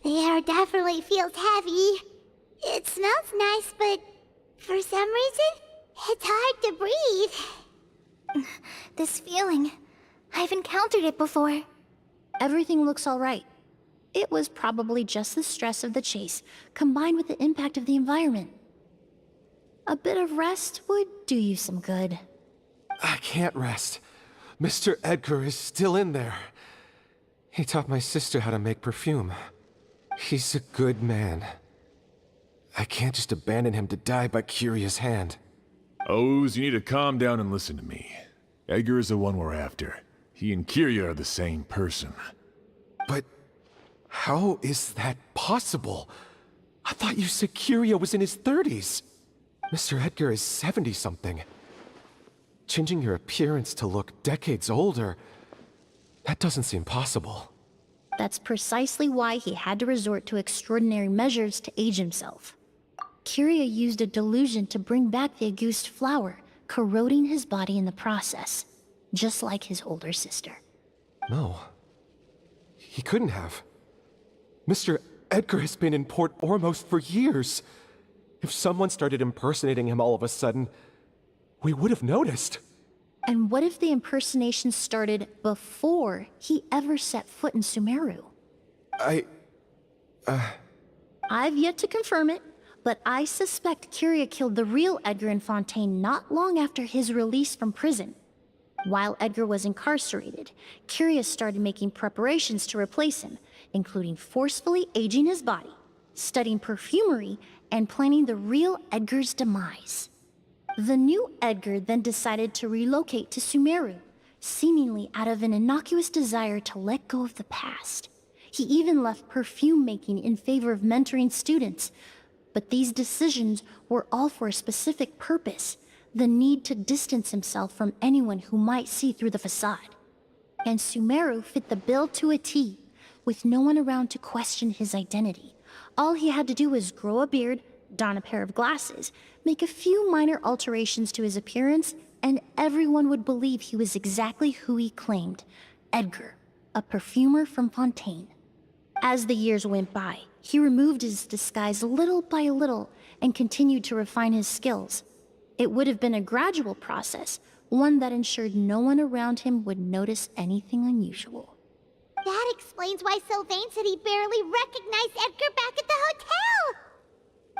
The air definitely feels heavy. It smells nice, but for some reason, it's hard to breathe. This feeling, I've encountered it before. Everything looks all right. It was probably just the stress of the chase, combined with the impact of the environment. A bit of rest would do you some good. I can't rest. Mr. Edgar is still in there. He taught my sister how to make perfume. He's a good man. I can't just abandon him to die by Curia's hand. Oz, you need to calm down and listen to me. Edgar is the one we're after. He and Kiria are the same person. But how is that possible? I thought you said Kiria was in his 30s. Mr. Edgar is 70-something. Changing your appearance to look decades older, that doesn't seem possible. That's precisely why he had to resort to extraordinary measures to age himself. Kiria used a delusion to bring back the Auguste flower, corroding his body in the process, just like his older sister. No. He couldn't have. Mr. Edgar has been in Port Ormos for years. If someone started impersonating him all of a sudden, we would have noticed. And what if the impersonation started before he ever set foot in Sumeru? I've yet to confirm it, but I suspect Kiria killed the real Edgar in Fontaine not long after his release from prison. While Edgar was incarcerated, Kiria started making preparations to replace him, including forcefully aging his body, studying perfumery, and planning the real Edgar's demise. The new Edgar then decided to relocate to Sumeru, seemingly out of an innocuous desire to let go of the past. He even left perfume making in favor of mentoring students. But these decisions were all for a specific purpose: the need to distance himself from anyone who might see through the facade. And Sumeru fit the bill to a T, with no one around to question his identity. All he had to do was grow a beard, don a pair of glasses, make a few minor alterations to his appearance, and everyone would believe he was exactly who he claimed: Edgar, a perfumer from Fontaine. As the years went by, he removed his disguise little by little and continued to refine his skills. It would have been a gradual process, one that ensured no one around him would notice anything unusual. That explains why Sylvain said he barely recognized Edgar back at the hotel.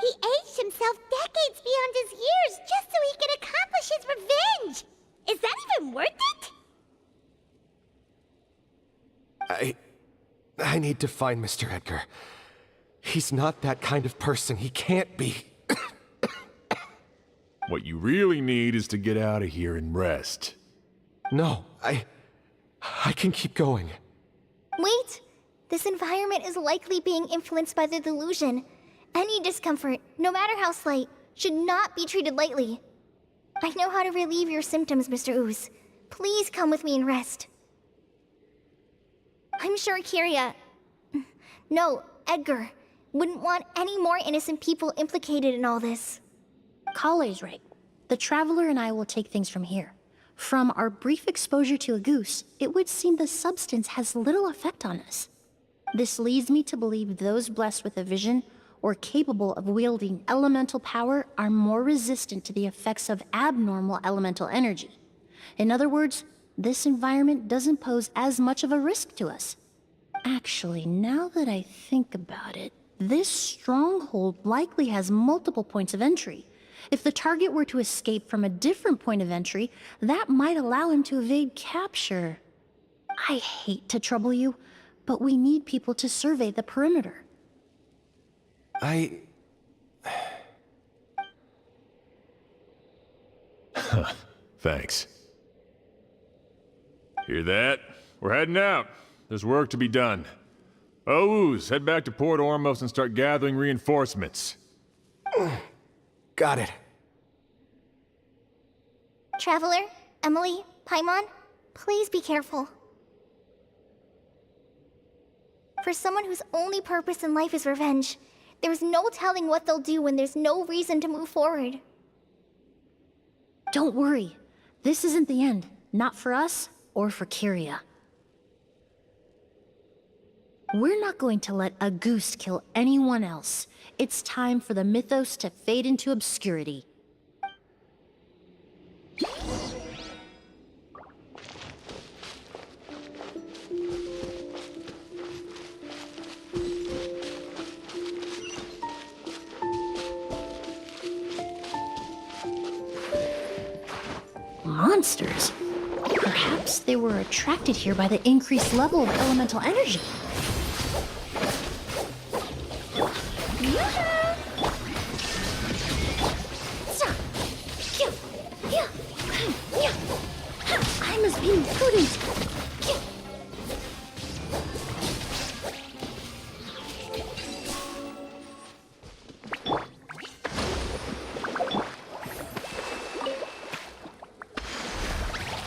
He aged himself decades beyond his years just so he could accomplish his revenge. Is that even worth it? I need to find Mr. Edgar. He's not that kind of person. He can't be. What you really need is to get out of here and rest. No, I can keep going. Wait! This environment is likely being influenced by the delusion. Any discomfort, no matter how slight, should not be treated lightly. I know how to relieve your symptoms, Mr. Ooze. Please come with me and rest. I'm sure Kiria... No, Edgar wouldn't want any more innocent people implicated in all this. Kale's right. The Traveler and I will take things from here. From our brief exposure to a goose, it would seem the substance has little effect on us. This leads me to believe those blessed with a vision or capable of wielding elemental power are more resistant to the effects of abnormal elemental energy. In other words, this environment doesn't pose as much of a risk to us. Actually, now that I think about it, this stronghold likely has multiple points of entry. If the target were to escape from a different point of entry, that might allow him to evade capture. I hate to trouble you, but we need people to survey the perimeter. Thanks. Hear that? We're heading out. There's work to be done. Ooze, head back to Port Ormos and start gathering reinforcements. Got it. Traveler, Emilie, Paimon, please be careful. For someone whose only purpose in life is revenge, there's no telling what they'll do when there's no reason to move forward. Don't worry. This isn't the end. Not for us or for Kyria. We're not going to let a goose kill anyone else. It's time for the mythos to fade into obscurity. Monsters? Perhaps they were attracted here by the increased level of elemental energy. I must be imprudent.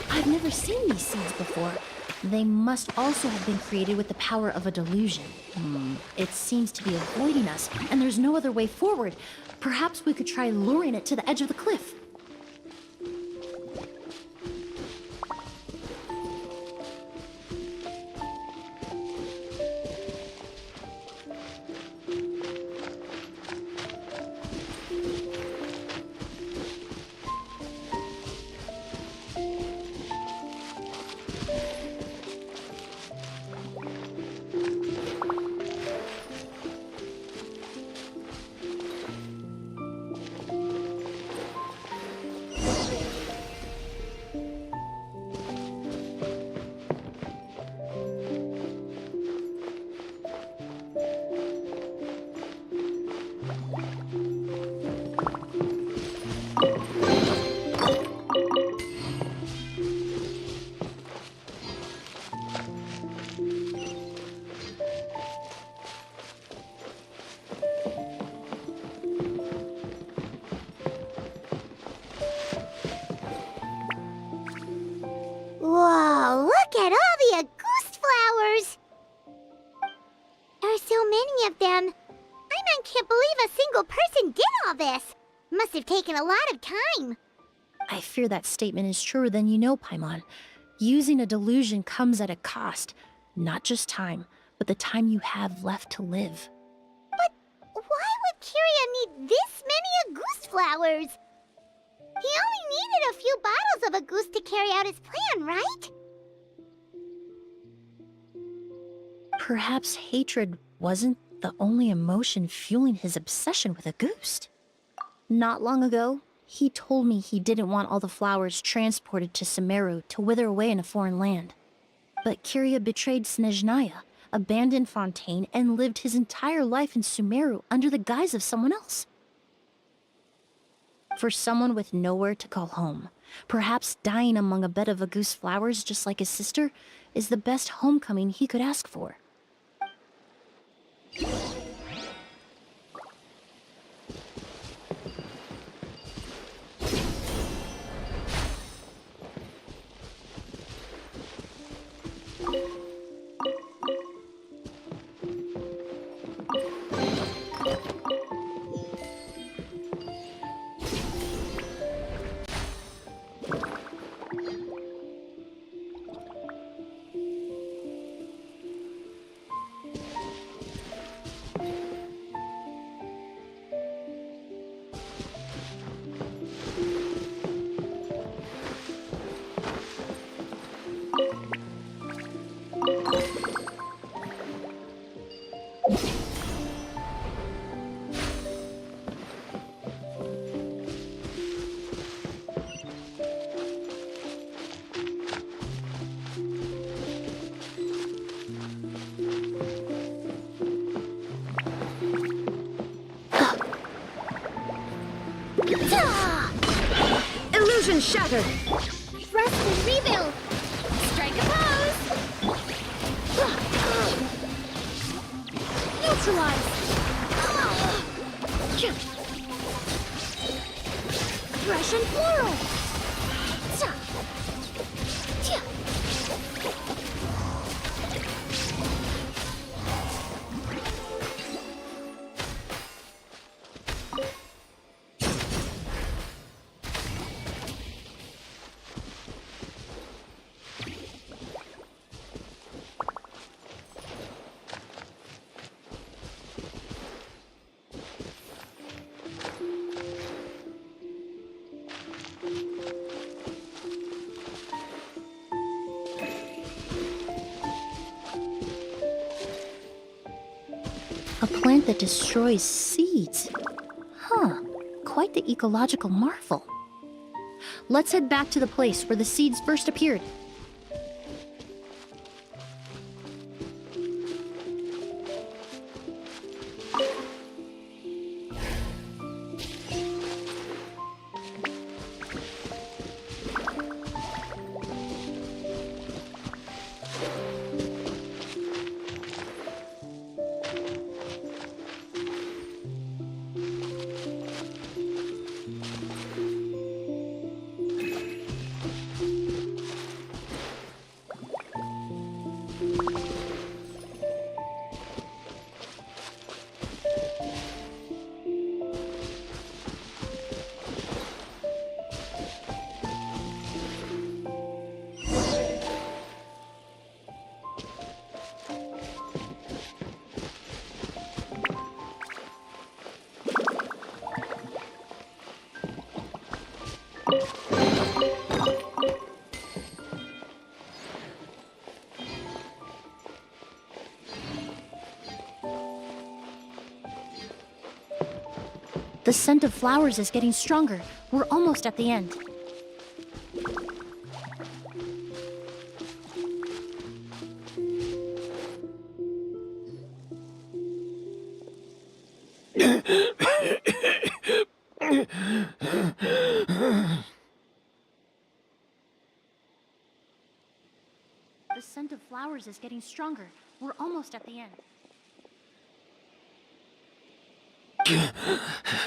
I've never seen these seeds before. They must also have been created with the power of a delusion. It seems to be avoiding us, and there's no other way forward. Perhaps we could try luring it to the edge of the cliff. Whoa, look at all the Auguste flowers! There are so many of them. I can't believe a single person did all this. Must have taken a lot of time. I fear that statement is truer than you know, Paimon. Using a delusion comes at a cost. Not just time, but the time you have left to live. But why would Kyria need this many Auguste flowers? He only needed a few bottles of Auguste to carry out his plan, right? Perhaps hatred wasn't the only emotion fueling his obsession with Auguste. Not long ago, he told me he didn't want all the flowers transported to Sumeru to wither away in a foreign land. But Kyria betrayed Snezhnaya, abandoned Fontaine, and lived his entire life in Sumeru under the guise of someone else. For someone with nowhere to call home, perhaps dying among a bed of Auguste flowers just like his sister is the best homecoming he could ask for. Illusion shattered! Thrust and rebuild! Strike a pose! Neutralize! Thresh and floral! A plant that destroys seeds. Huh, quite the ecological marvel. Let's head back to the place where the seeds first appeared. The scent of flowers is getting stronger. We're almost at the end. The scent of flowers is getting stronger. We're almost at the end.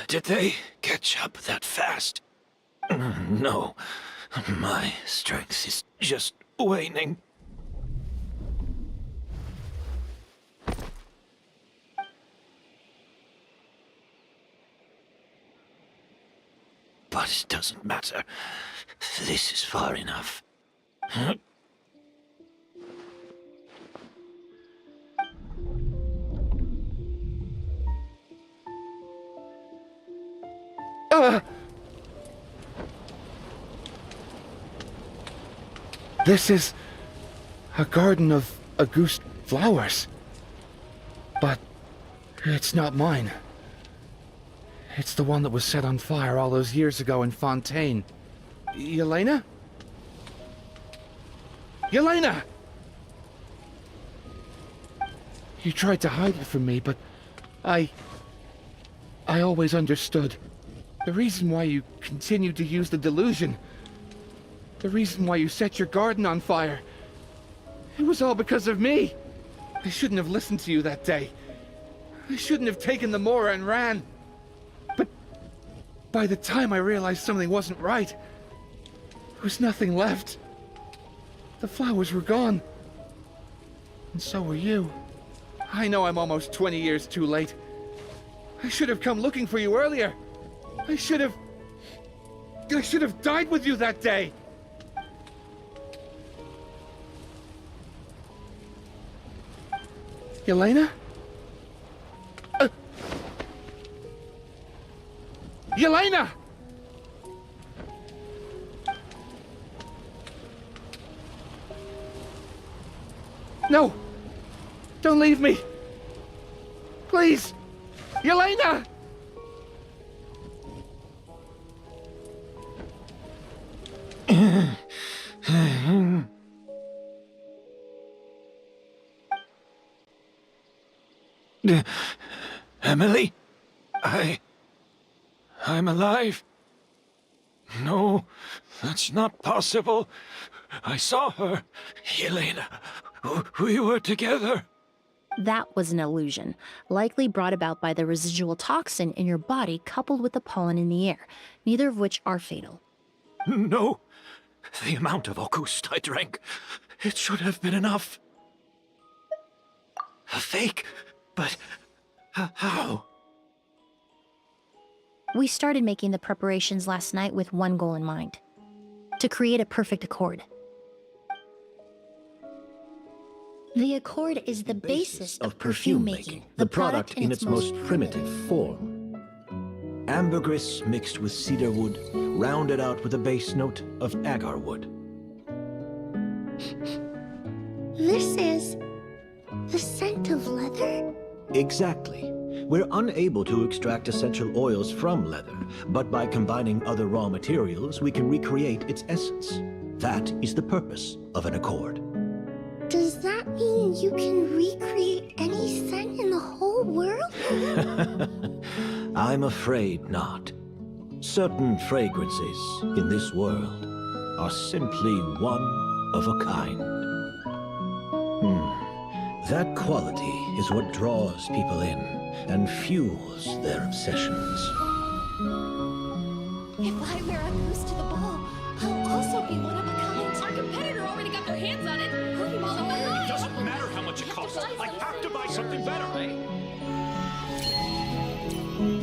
Did they catch up that fast? No. My strength is just waning. But it doesn't matter. This is far enough. This is a garden of Auguste flowers. But it's not mine. It's the one that was set on fire all those years ago in Fontaine. Yelena? Yelena! You tried to hide it from me, but I always understood. The reason why you continued to use the delusion, the reason why you set your garden on fire, it was all because of me. I shouldn't have listened to you that day. I shouldn't have taken the Mora and ran. But by the time I realized something wasn't right, there was nothing left. The flowers were gone. And so were you. I know I'm almost 20 years too late. I should have come looking for you earlier. I should have died with you that day. Yelena? Yelena! No! Don't leave me! Please! Yelena! Emilie? I'm alive. No, that's not possible. I saw her. Yelena, we were together. That was an illusion, likely brought about by the residual toxin in your body coupled with the pollen in the air, neither of which are fatal. No. The amount of August I drank, it should have been enough. A fake? But how? We started making the preparations last night with one goal in mind: to create a perfect accord. The accord is the basis of perfume making, the product in its most primitive form. Ambergris mixed with cedarwood, rounded out with a base note of agarwood. This is the scent of leather? Exactly. We're unable to extract essential oils from leather, but by combining other raw materials, we can recreate its essence. That is the purpose of an accord. Does that mean you can recreate any scent in the whole world? I'm afraid not. Certain fragrances in this world are simply one of a kind. That quality is what draws people in and fuels their obsessions. If I wear a goose to the ball, I'll also be one of a kind. Our competitor already got their hands on it. Hurry, Molly, behind. It doesn't matter how much it costs. I have to buy something better.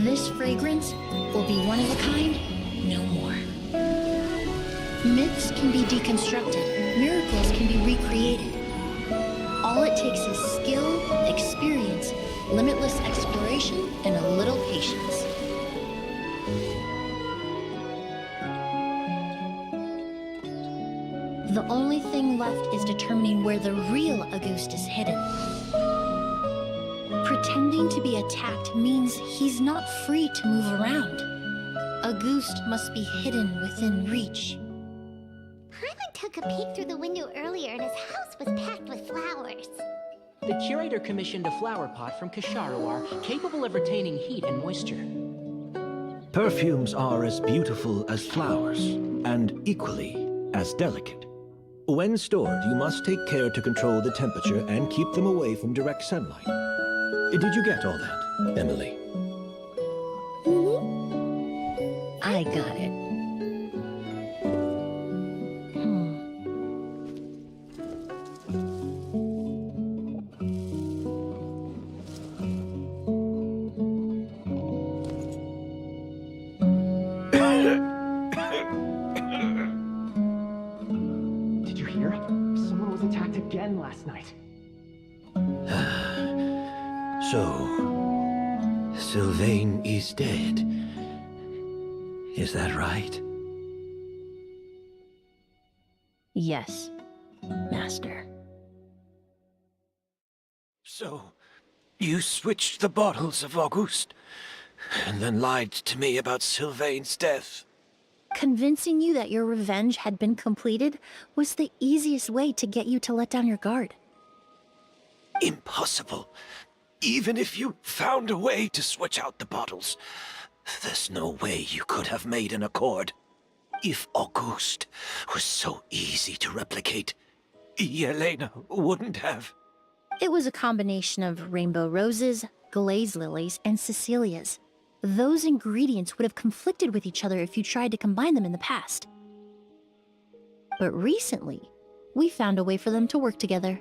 This fragrance will be one of a kind, no more. Myths can be deconstructed, miracles can be recreated. All it takes is skill, experience, limitless exploration, and a little patience. The only thing left is determining where the real Auguste is hidden. Pretending to be attacked means he's not free to move around. Auguste must be hidden within reach. Paimon took a peek through the window earlier and his house was packed with flowers. The curator commissioned a flower pot from Kasharawar, capable of retaining heat and moisture. Perfumes are as beautiful as flowers, and equally as delicate. When stored, you must take care to control the temperature and keep them away from direct sunlight. Did you get all that, Emilie? I got it. Did you hear? Someone was attacked again last night. So, Sylvain is dead. Is that right? Yes, Master. So, you switched the bottles of Auguste, and then lied to me about Sylvain's death. Convincing you that your revenge had been completed was the easiest way to get you to let down your guard. Impossible. Even if you found a way to switch out the bottles, there's no way you could have made an accord. If Auguste was so easy to replicate, Yelena wouldn't have. It was a combination of rainbow roses, glaze lilies, and Cecilias. Those ingredients would have conflicted with each other if you tried to combine them in the past. But recently, we found a way for them to work together.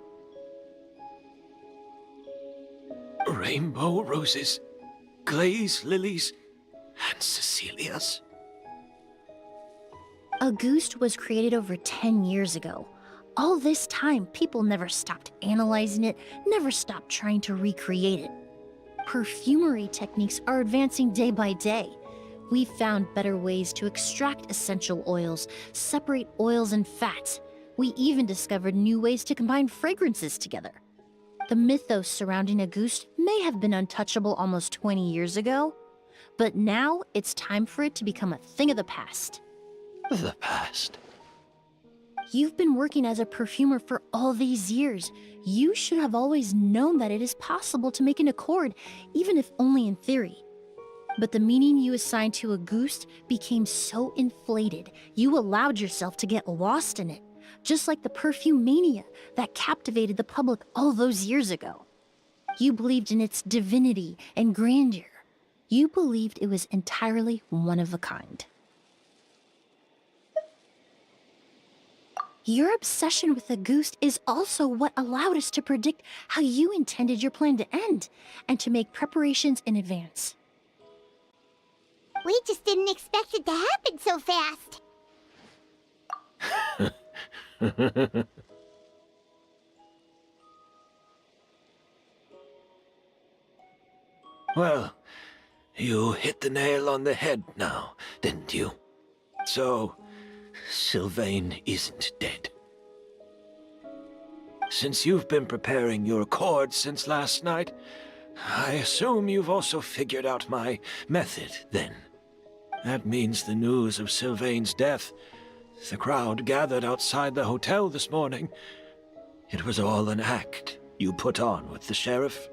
Rainbow roses, glaze lilies, and Cecilias. Auguste was created over 10 years ago. All this time, people never stopped analyzing it, never stopped trying to recreate it. Perfumery techniques are advancing day by day. We've found better ways to extract essential oils, separate oils and fats. We even discovered new ways to combine fragrances together. The mythos surrounding Auguste may have been untouchable almost 20 years ago, but now it's time for it to become a thing of the past. The past. You've been working as a perfumer for all these years. You should have always known that it is possible to make an accord, even if only in theory. But the meaning you assigned to Auguste became so inflated, you allowed yourself to get lost in it, just like the perfume mania that captivated the public all those years ago. You believed in its divinity and grandeur. You believed it was entirely one of a kind. Your obsession with Auguste is also what allowed us to predict how you intended your plan to end, and to make preparations in advance. We just didn't expect it to happen so fast. Well, you hit the nail on the head now, didn't you? So, Sylvain isn't dead. Since you've been preparing your accord since last night, I assume you've also figured out my method, then. That means the news of Sylvain's death. The crowd gathered outside the hotel this morning. It was all an act you put on with the sheriff?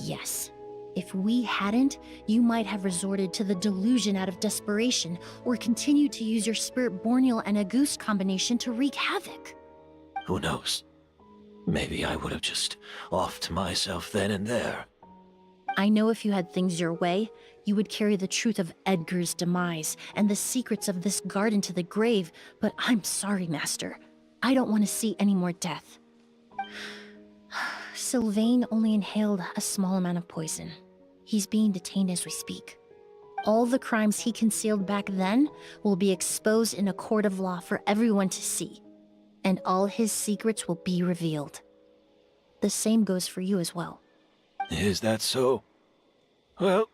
Yes. If we hadn't, you might have resorted to the delusion out of desperation, or continued to use your Spirit Borneal and Auguste combination to wreak havoc. Who knows? Maybe I would have just offed myself then and there. I know if you had things your way, you would carry the truth of Edgar's demise and the secrets of this garden to the grave, but I'm sorry, Master. I don't want to see any more death. Sylvain only inhaled a small amount of poison. He's being detained as we speak. All the crimes he concealed back then will be exposed in a court of law for everyone to see, and all his secrets will be revealed. The same goes for you as well. Is that so? Well,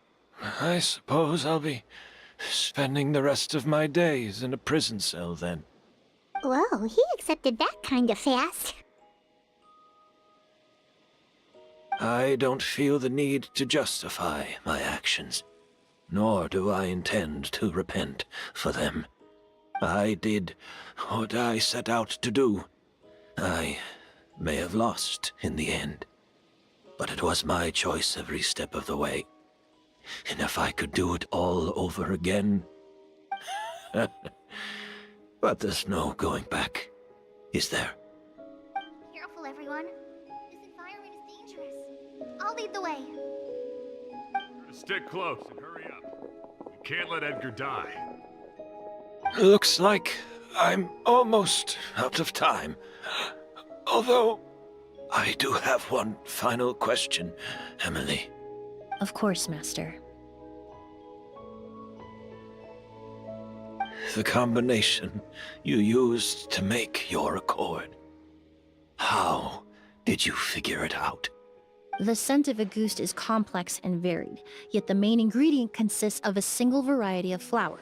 I suppose I'll be spending the rest of my days in a prison cell then. Whoa, he accepted that kind of fast. I don't feel the need to justify my actions, nor do I intend to repent for them. I did what I set out to do. I may have lost in the end, but it was my choice every step of the way. And if I could do it all over again... But there's no going back, is there? Careful, everyone. This environment is dangerous. I'll lead the way. Stick close and hurry up. We can't let Edgar die. Looks like I'm almost out of time. Although, I do have one final question, Emilie. Of course, Master. The combination you used to make your accord. How did you figure it out? The scent of Auguste is complex and varied, yet the main ingredient consists of a single variety of flower.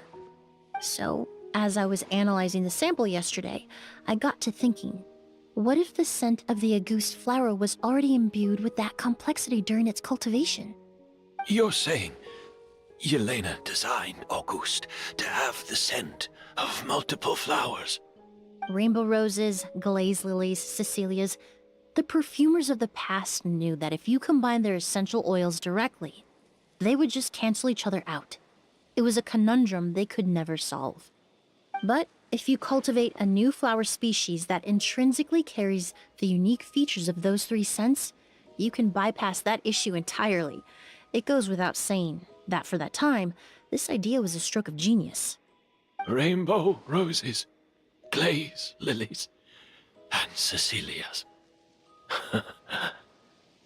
So, as I was analyzing the sample yesterday, I got to thinking, what if the scent of the Auguste flower was already imbued with that complexity during its cultivation? You're saying Yelena designed Auguste to have the scent of multiple flowers? Rainbow roses, glaze lilies, Cecilias. The perfumers of the past knew that if you combined their essential oils directly, they would just cancel each other out. It was a conundrum they could never solve. But if you cultivate a new flower species that intrinsically carries the unique features of those three scents, you can bypass that issue entirely. It goes without saying that for that time, this idea was a stroke of genius. Rainbow roses, glaze lilies, and Cecilias.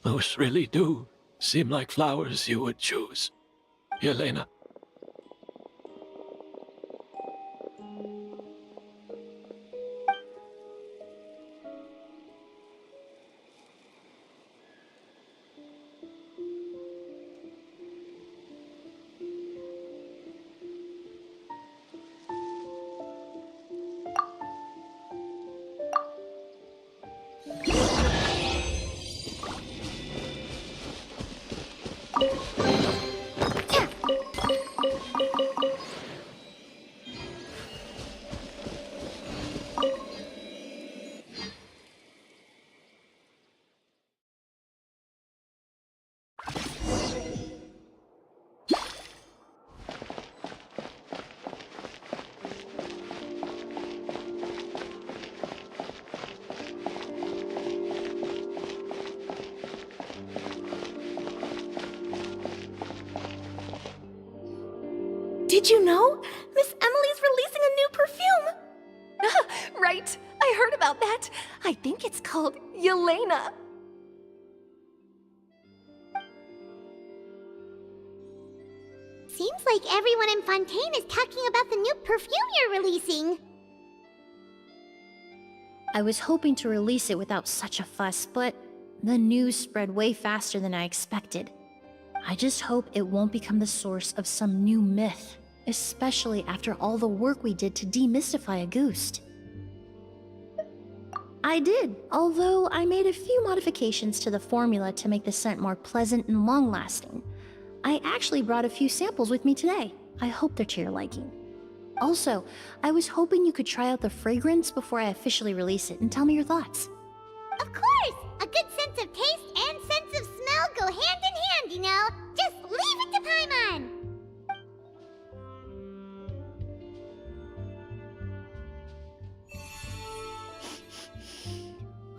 Those really do seem like flowers you would choose, Yelena. Did you know? Miss Emily's releasing a new perfume! Right, I heard about that. I think it's called Yelena. Seems like everyone in Fontaine is talking about the new perfume you're releasing. I was hoping to release it without such a fuss, but the news spread way faster than I expected. I just hope it won't become the source of some new myth, especially after all the work we did to demystify Auguste. I did, although I made a few modifications to the formula to make the scent more pleasant and long-lasting. I actually brought a few samples with me today. I hope they're to your liking. Also, I was hoping you could try out the fragrance before I officially release it and tell me your thoughts. Of course! A good sense of taste and sense of smell go hand in hand, you know? Just leave it to Paimon!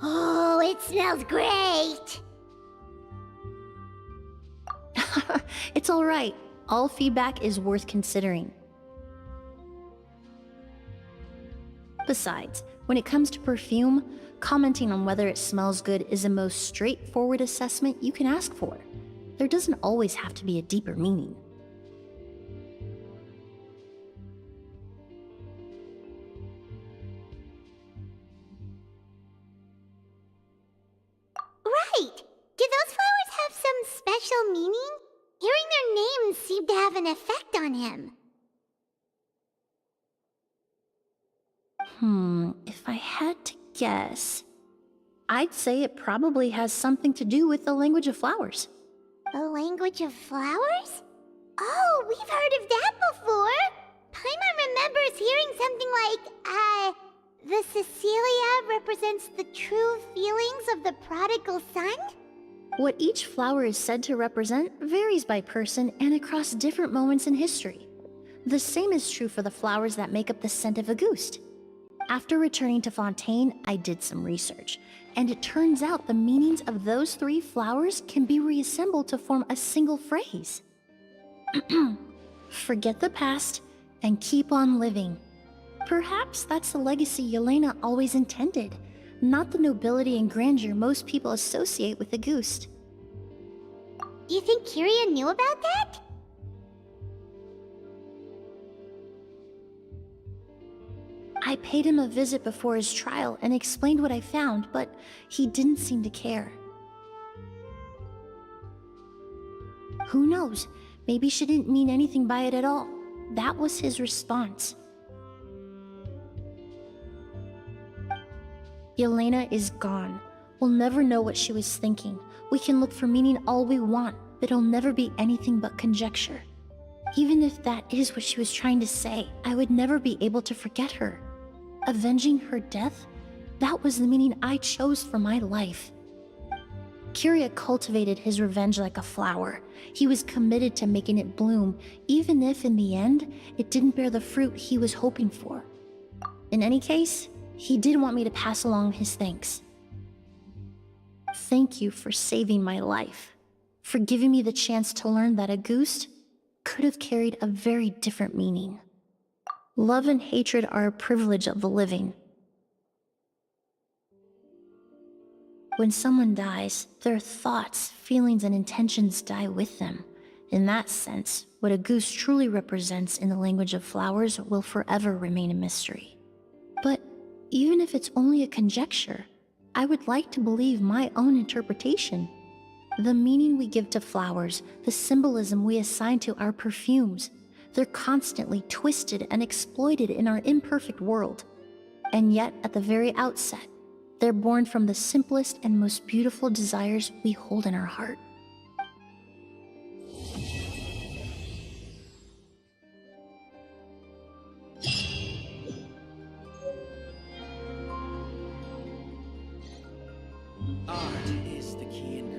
Oh, it smells great! It's alright. All feedback is worth considering. Besides, when it comes to perfume, commenting on whether it smells good is the most straightforward assessment you can ask for. There doesn't always have to be a deeper meaning. Right! Do those flowers have some special meaning? Hearing their names seemed to have an effect on him. If I had to guess, I'd say it probably has something to do with the language of flowers. The language of flowers? Oh, we've heard of that before! Paimon remembers hearing something like, the Cecilia represents the true feelings of the prodigal son? What each flower is said to represent varies by person and across different moments in history. The same is true for the flowers that make up the scent of Auguste. After returning to Fontaine, I did some research, and it turns out the meanings of those 3 flowers can be reassembled to form a single phrase. Forget the past and keep on living. Perhaps that's the legacy Yelena always intended, not the nobility and grandeur most people associate with Auguste. Do you think Kyria knew about that? I paid him a visit before his trial and explained what I found, but he didn't seem to care. Who knows? Maybe she didn't mean anything by it at all. That was his response. Yelena is gone. We'll never know what she was thinking. We can look for meaning all we want, but it'll never be anything but conjecture. Even if that is what she was trying to say, I would never be able to forget her. Avenging her death? That was the meaning I chose for my life. Kyria cultivated his revenge like a flower. He was committed to making it bloom, even if in the end, it didn't bear the fruit he was hoping for. In any case, he did want me to pass along his thanks. Thank you for saving my life, for giving me the chance to learn that Auguste could have carried a very different meaning. Love and hatred are a privilege of the living. When someone dies, their thoughts, feelings, and intentions die with them. In that sense, what Auguste truly represents in the language of flowers will forever remain a mystery. But even if it's only a conjecture, I would like to believe my own interpretation. The meaning we give to flowers, the symbolism we assign to our perfumes, they're constantly twisted and exploited in our imperfect world. And yet, at the very outset, they're born from the simplest and most beautiful desires we hold in our heart. Art is the key ingredient.